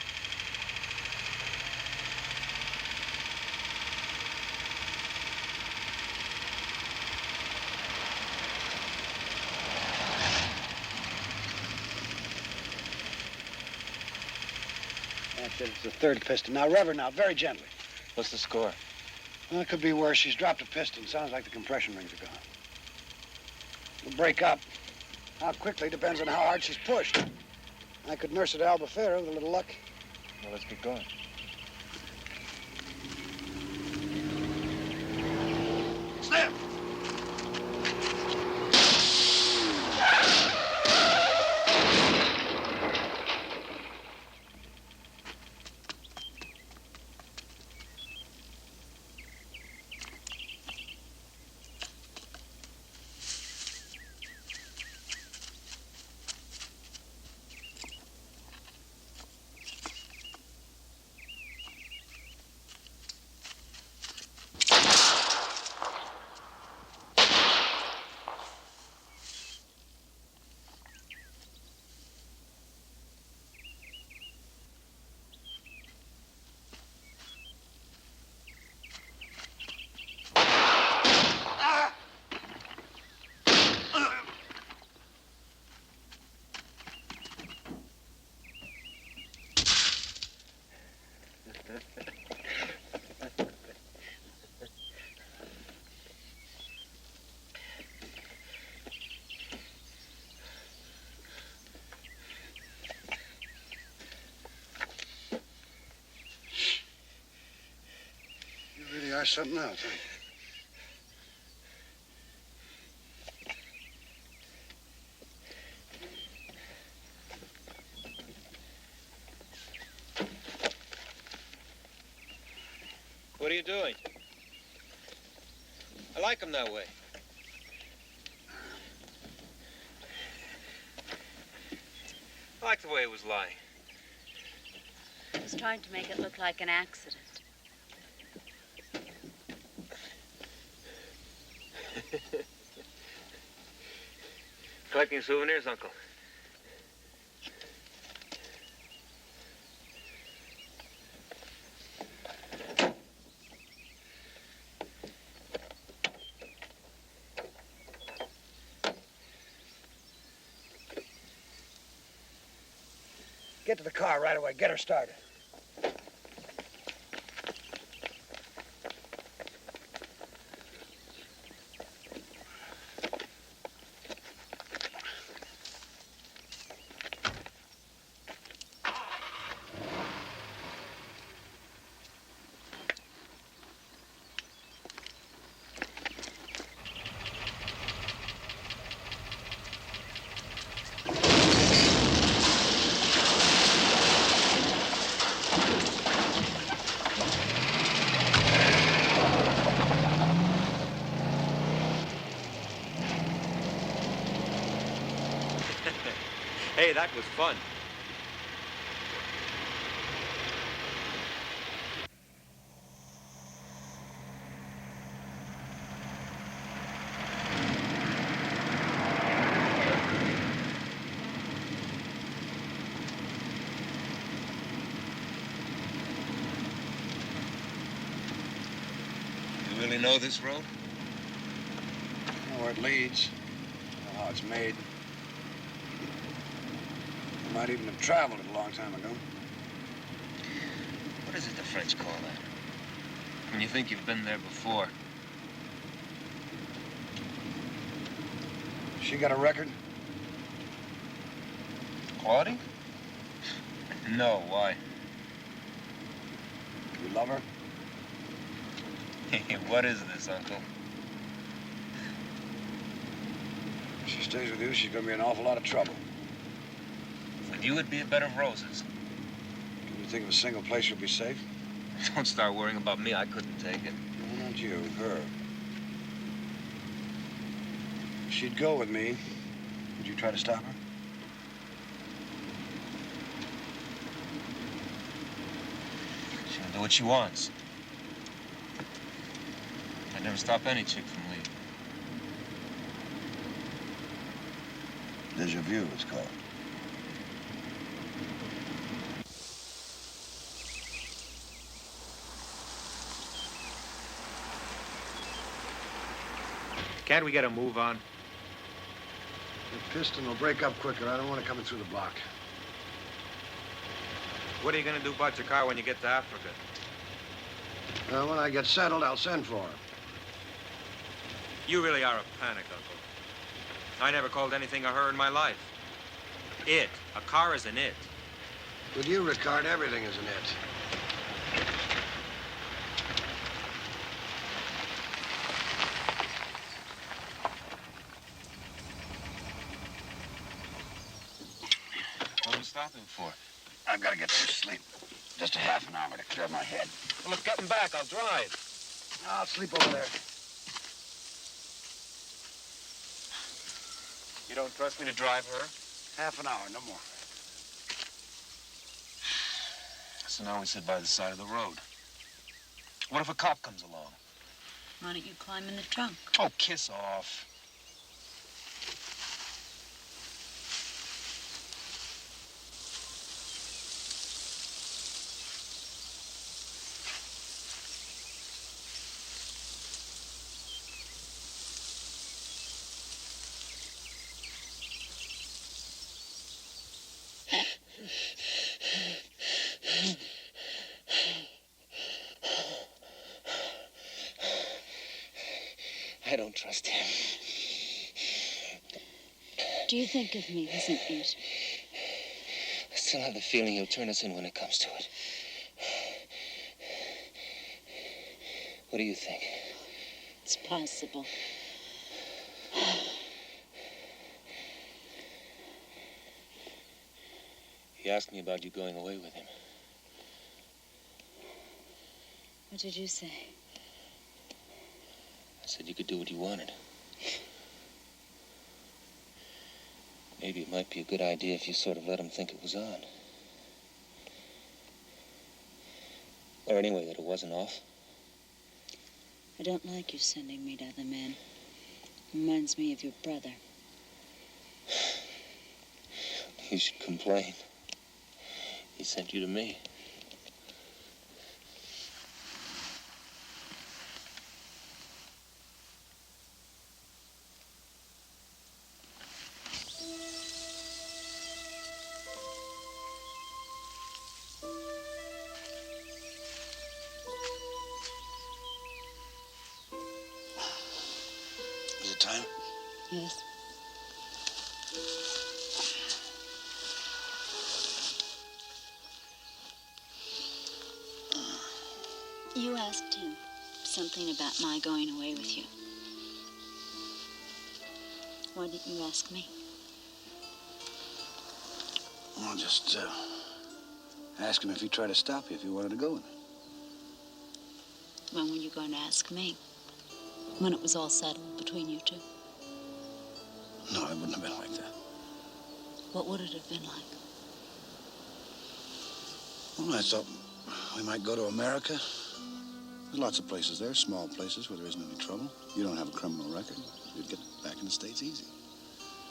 F: That's it. It's the third piston. Now, rev her now, very gently.
I: What's the score?
F: Well, it could be worse. She's dropped a piston. Sounds like the compression rings are gone. It'll break up. How quickly depends on how hard she's pushed. I could nurse it to Albufeira with a little luck.
I: Well, let's get going.
F: Snap! You really are something else, huh?
I: What are you doing? I like him that way. I like the way he was lying.
H: I was trying to make it look like an accident.
I: Collecting souvenirs, Uncle?
F: Get to the car right away. Get her started.
I: Hey, that was fun.
G: You really know this road?
F: I know where it leads. I know how it's made. I might even have traveled it a long time ago.
G: What is it the French call that? When you think you've been there before.
F: She got a record?
G: Claudie? No, why?
F: You love her?
G: Hey, what is this, Uncle?
F: If she stays with you, she's gonna be in an awful lot of trouble.
G: With you, it'd be a bed of roses.
F: Can you think of a single place you'll be safe?
G: Don't start worrying about me. I couldn't take it.
F: No, not you, her. If she'd go with me, would you try to stop her?
G: She'll do what she wants. I'd never stop any chick from leaving.
F: Deja vu, it's called.
I: Can't we get a move on?
F: The piston will break up quicker. I don't want it coming through the block.
I: What are you going to do about your car when you get to Africa?
F: When I get settled, I'll send for her.
I: You really are a panic, Uncle. I never called anything a her in my life. It. A car is an it.
F: With you, Ricard, everything is an it.
G: What are we stopping for?
F: I've got to get some sleep. Just a half an hour to clear my head.
I: Well, look, getting back, I'll drive.
F: I'll sleep over there.
I: You don't trust me to drive her?
F: Half an hour, no more.
G: So now we sit by the side of the road. What if a cop comes along?
H: Why don't you climb in the trunk?
G: Oh, kiss off. I don't trust him.
H: Do you think of me as an it?
G: I still have the feeling he'll turn us in when it comes to it. What do you think?
H: It's possible.
G: He asked me about you going away with him.
H: What did you say?
G: I said you could do what you wanted. Maybe it might be a good idea if you sort of let him think it was on. Or anyway, that it wasn't off.
H: I don't like you sending me to other men. Reminds me of your brother.
G: You should complain. He sent you to me.
B: time?
H: Yes. You asked him something about my going away with you. Why didn't you ask me?
B: Well, just ask him if he tried to stop you if you wanted to go with me.
H: When were you going to ask me? When it was all settled between you two?
B: No, it wouldn't have been like that.
H: What would it have been like?
B: Well, I thought we might go to America. There's lots of places there, small places where there isn't any trouble. You don't have a criminal record. You'd get back in the States easy.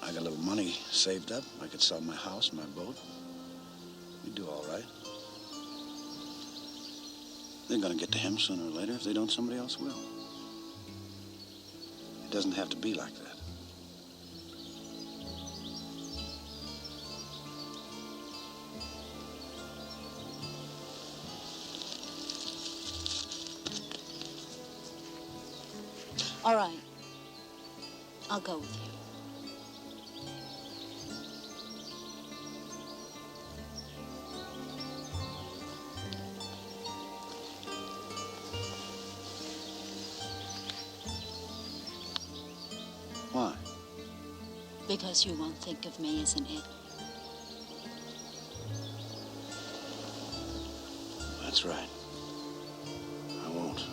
B: I got a little money saved up. I could sell my house and my boat. We'd do all right. They're going to get to him sooner or later. If they don't, somebody else will. It doesn't have to be like that.
H: All right. I'll go with you.
B: Why?
H: Because you won't think of me as an it.
B: That's right. I won't.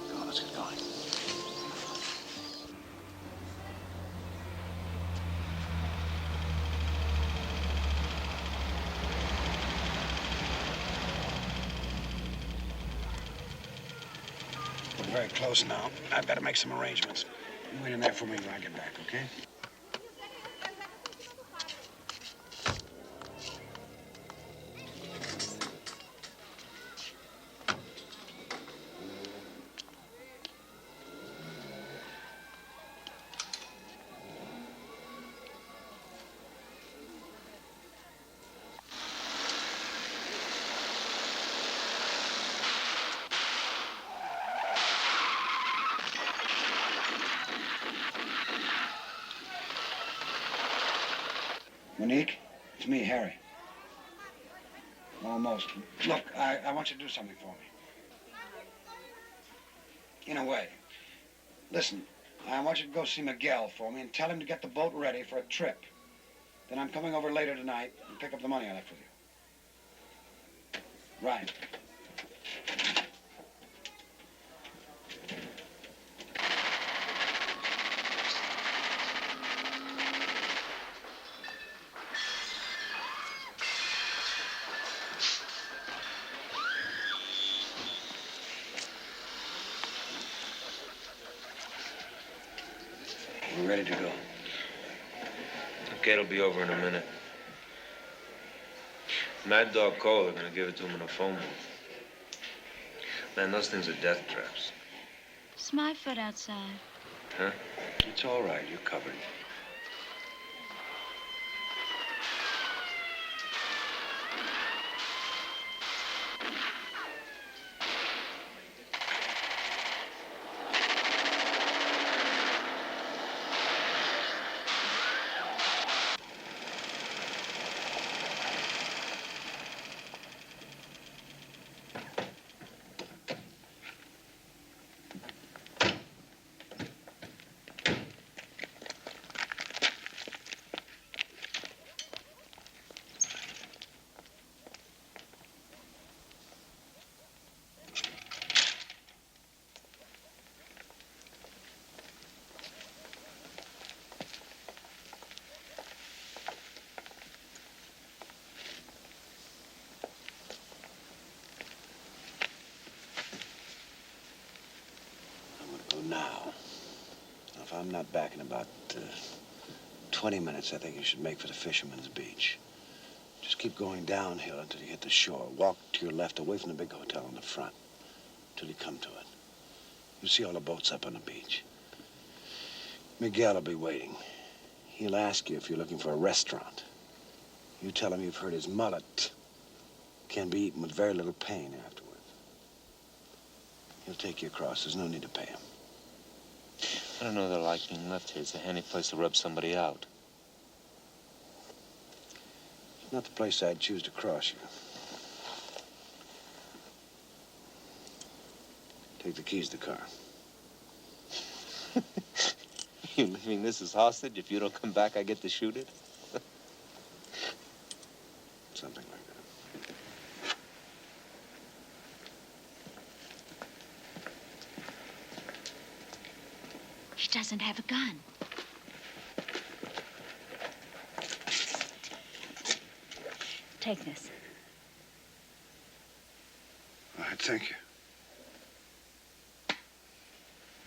B: Come on, let's get going. We're very close now. I've got to make some arrangements. You wait in there for me when I get back, okay? Monique, it's me, Harry. Almost. Look, I want you to do something for me. In a way. Listen, I want you to go see Miguel for me and tell him to get the boat ready for a trip. Then I'm coming over later tonight and pick up the money I left with you. Right. We're ready to go.
G: Okay, it'll be over in a minute. Mad Dog Cole, they're gonna give it to him in a phone booth. Man, those things are death traps.
H: Is my foot outside?
G: Huh?
B: It's all right. You're covered. Now. If I'm not back in about 20 minutes, I think you should make for the Fisherman's Beach. Just keep going downhill until you hit the shore. Walk to your left away from the big hotel in the front till you come to it. You'll see all the boats up on the beach. Miguel will be waiting. He'll ask you if you're looking for a restaurant.
F: You tell him you've heard his mullet can be eaten with very little pain afterward. He'll take you across. There's no need to pay him.
D: I don't know that I like being left here. It's a handy place to rub somebody out.
F: Not the place I'd choose to cross you. Take the keys to the car.
D: You leaving this as hostage? If you don't come back, I get to shoot it?
F: Something like that.
H: He doesn't have a gun. Take this.
F: All right, thank you.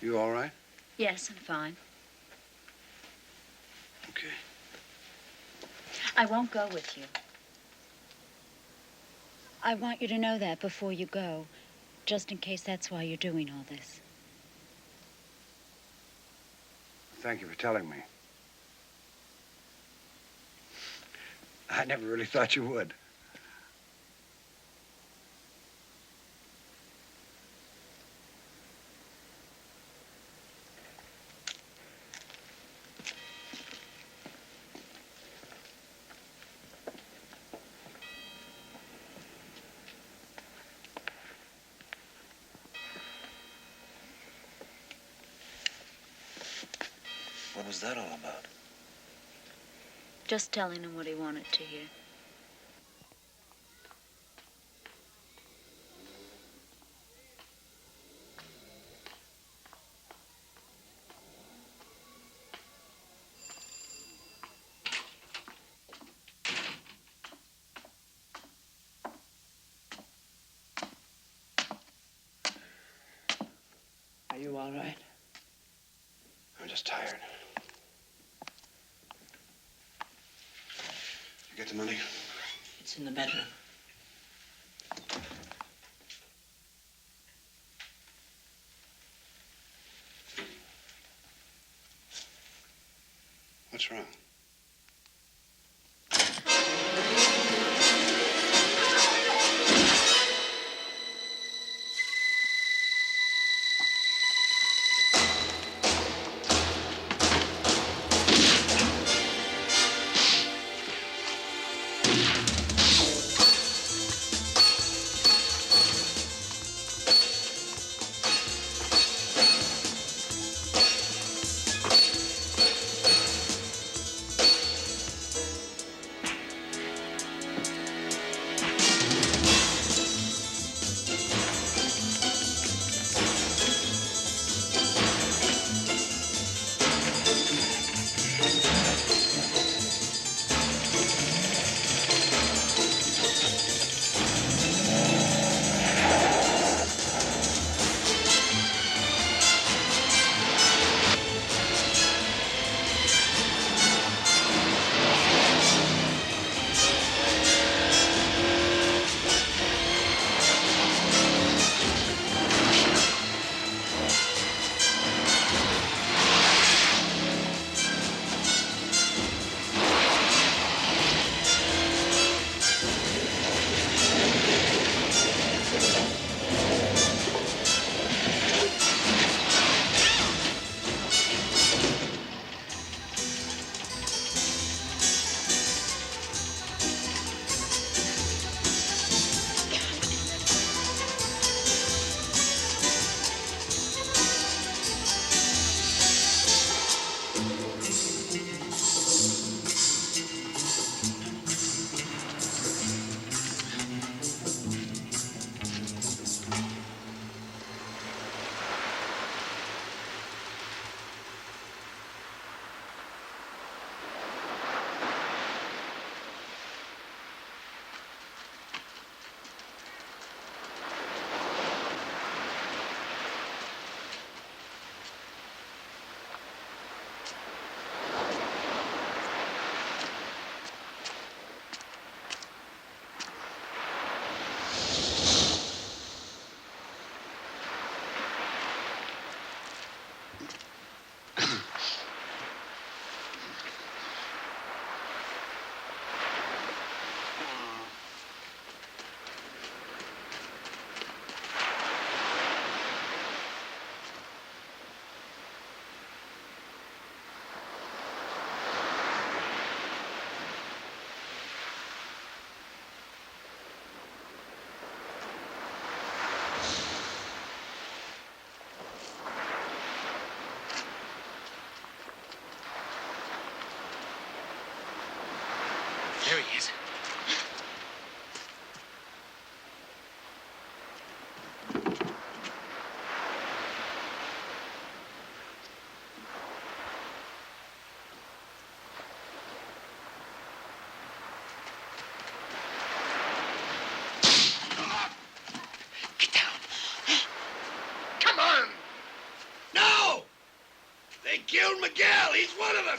F: You all right?
H: Yes, I'm fine.
F: Okay.
H: I won't go with you. I want you to know that before you go, just in case that's why you're doing all this.
F: Thank you for telling me. I never really thought you would.
D: What was that all about?
H: Just telling him what he wanted to hear.
C: Are you all right?
F: I'm just tired. You get the money?
C: It's in the bedroom.
F: What's wrong?
M: They killed Miguel. He's one of them.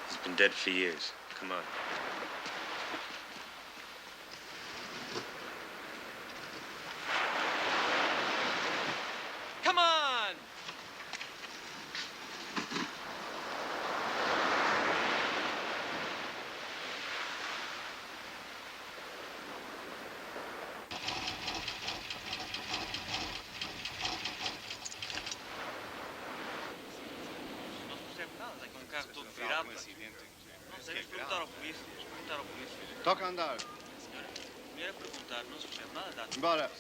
D: He's been dead for years. Come on.
N: Come on!
J: Toca andar.
N: Viene a perguntar, não se percebe nada.
J: Bora.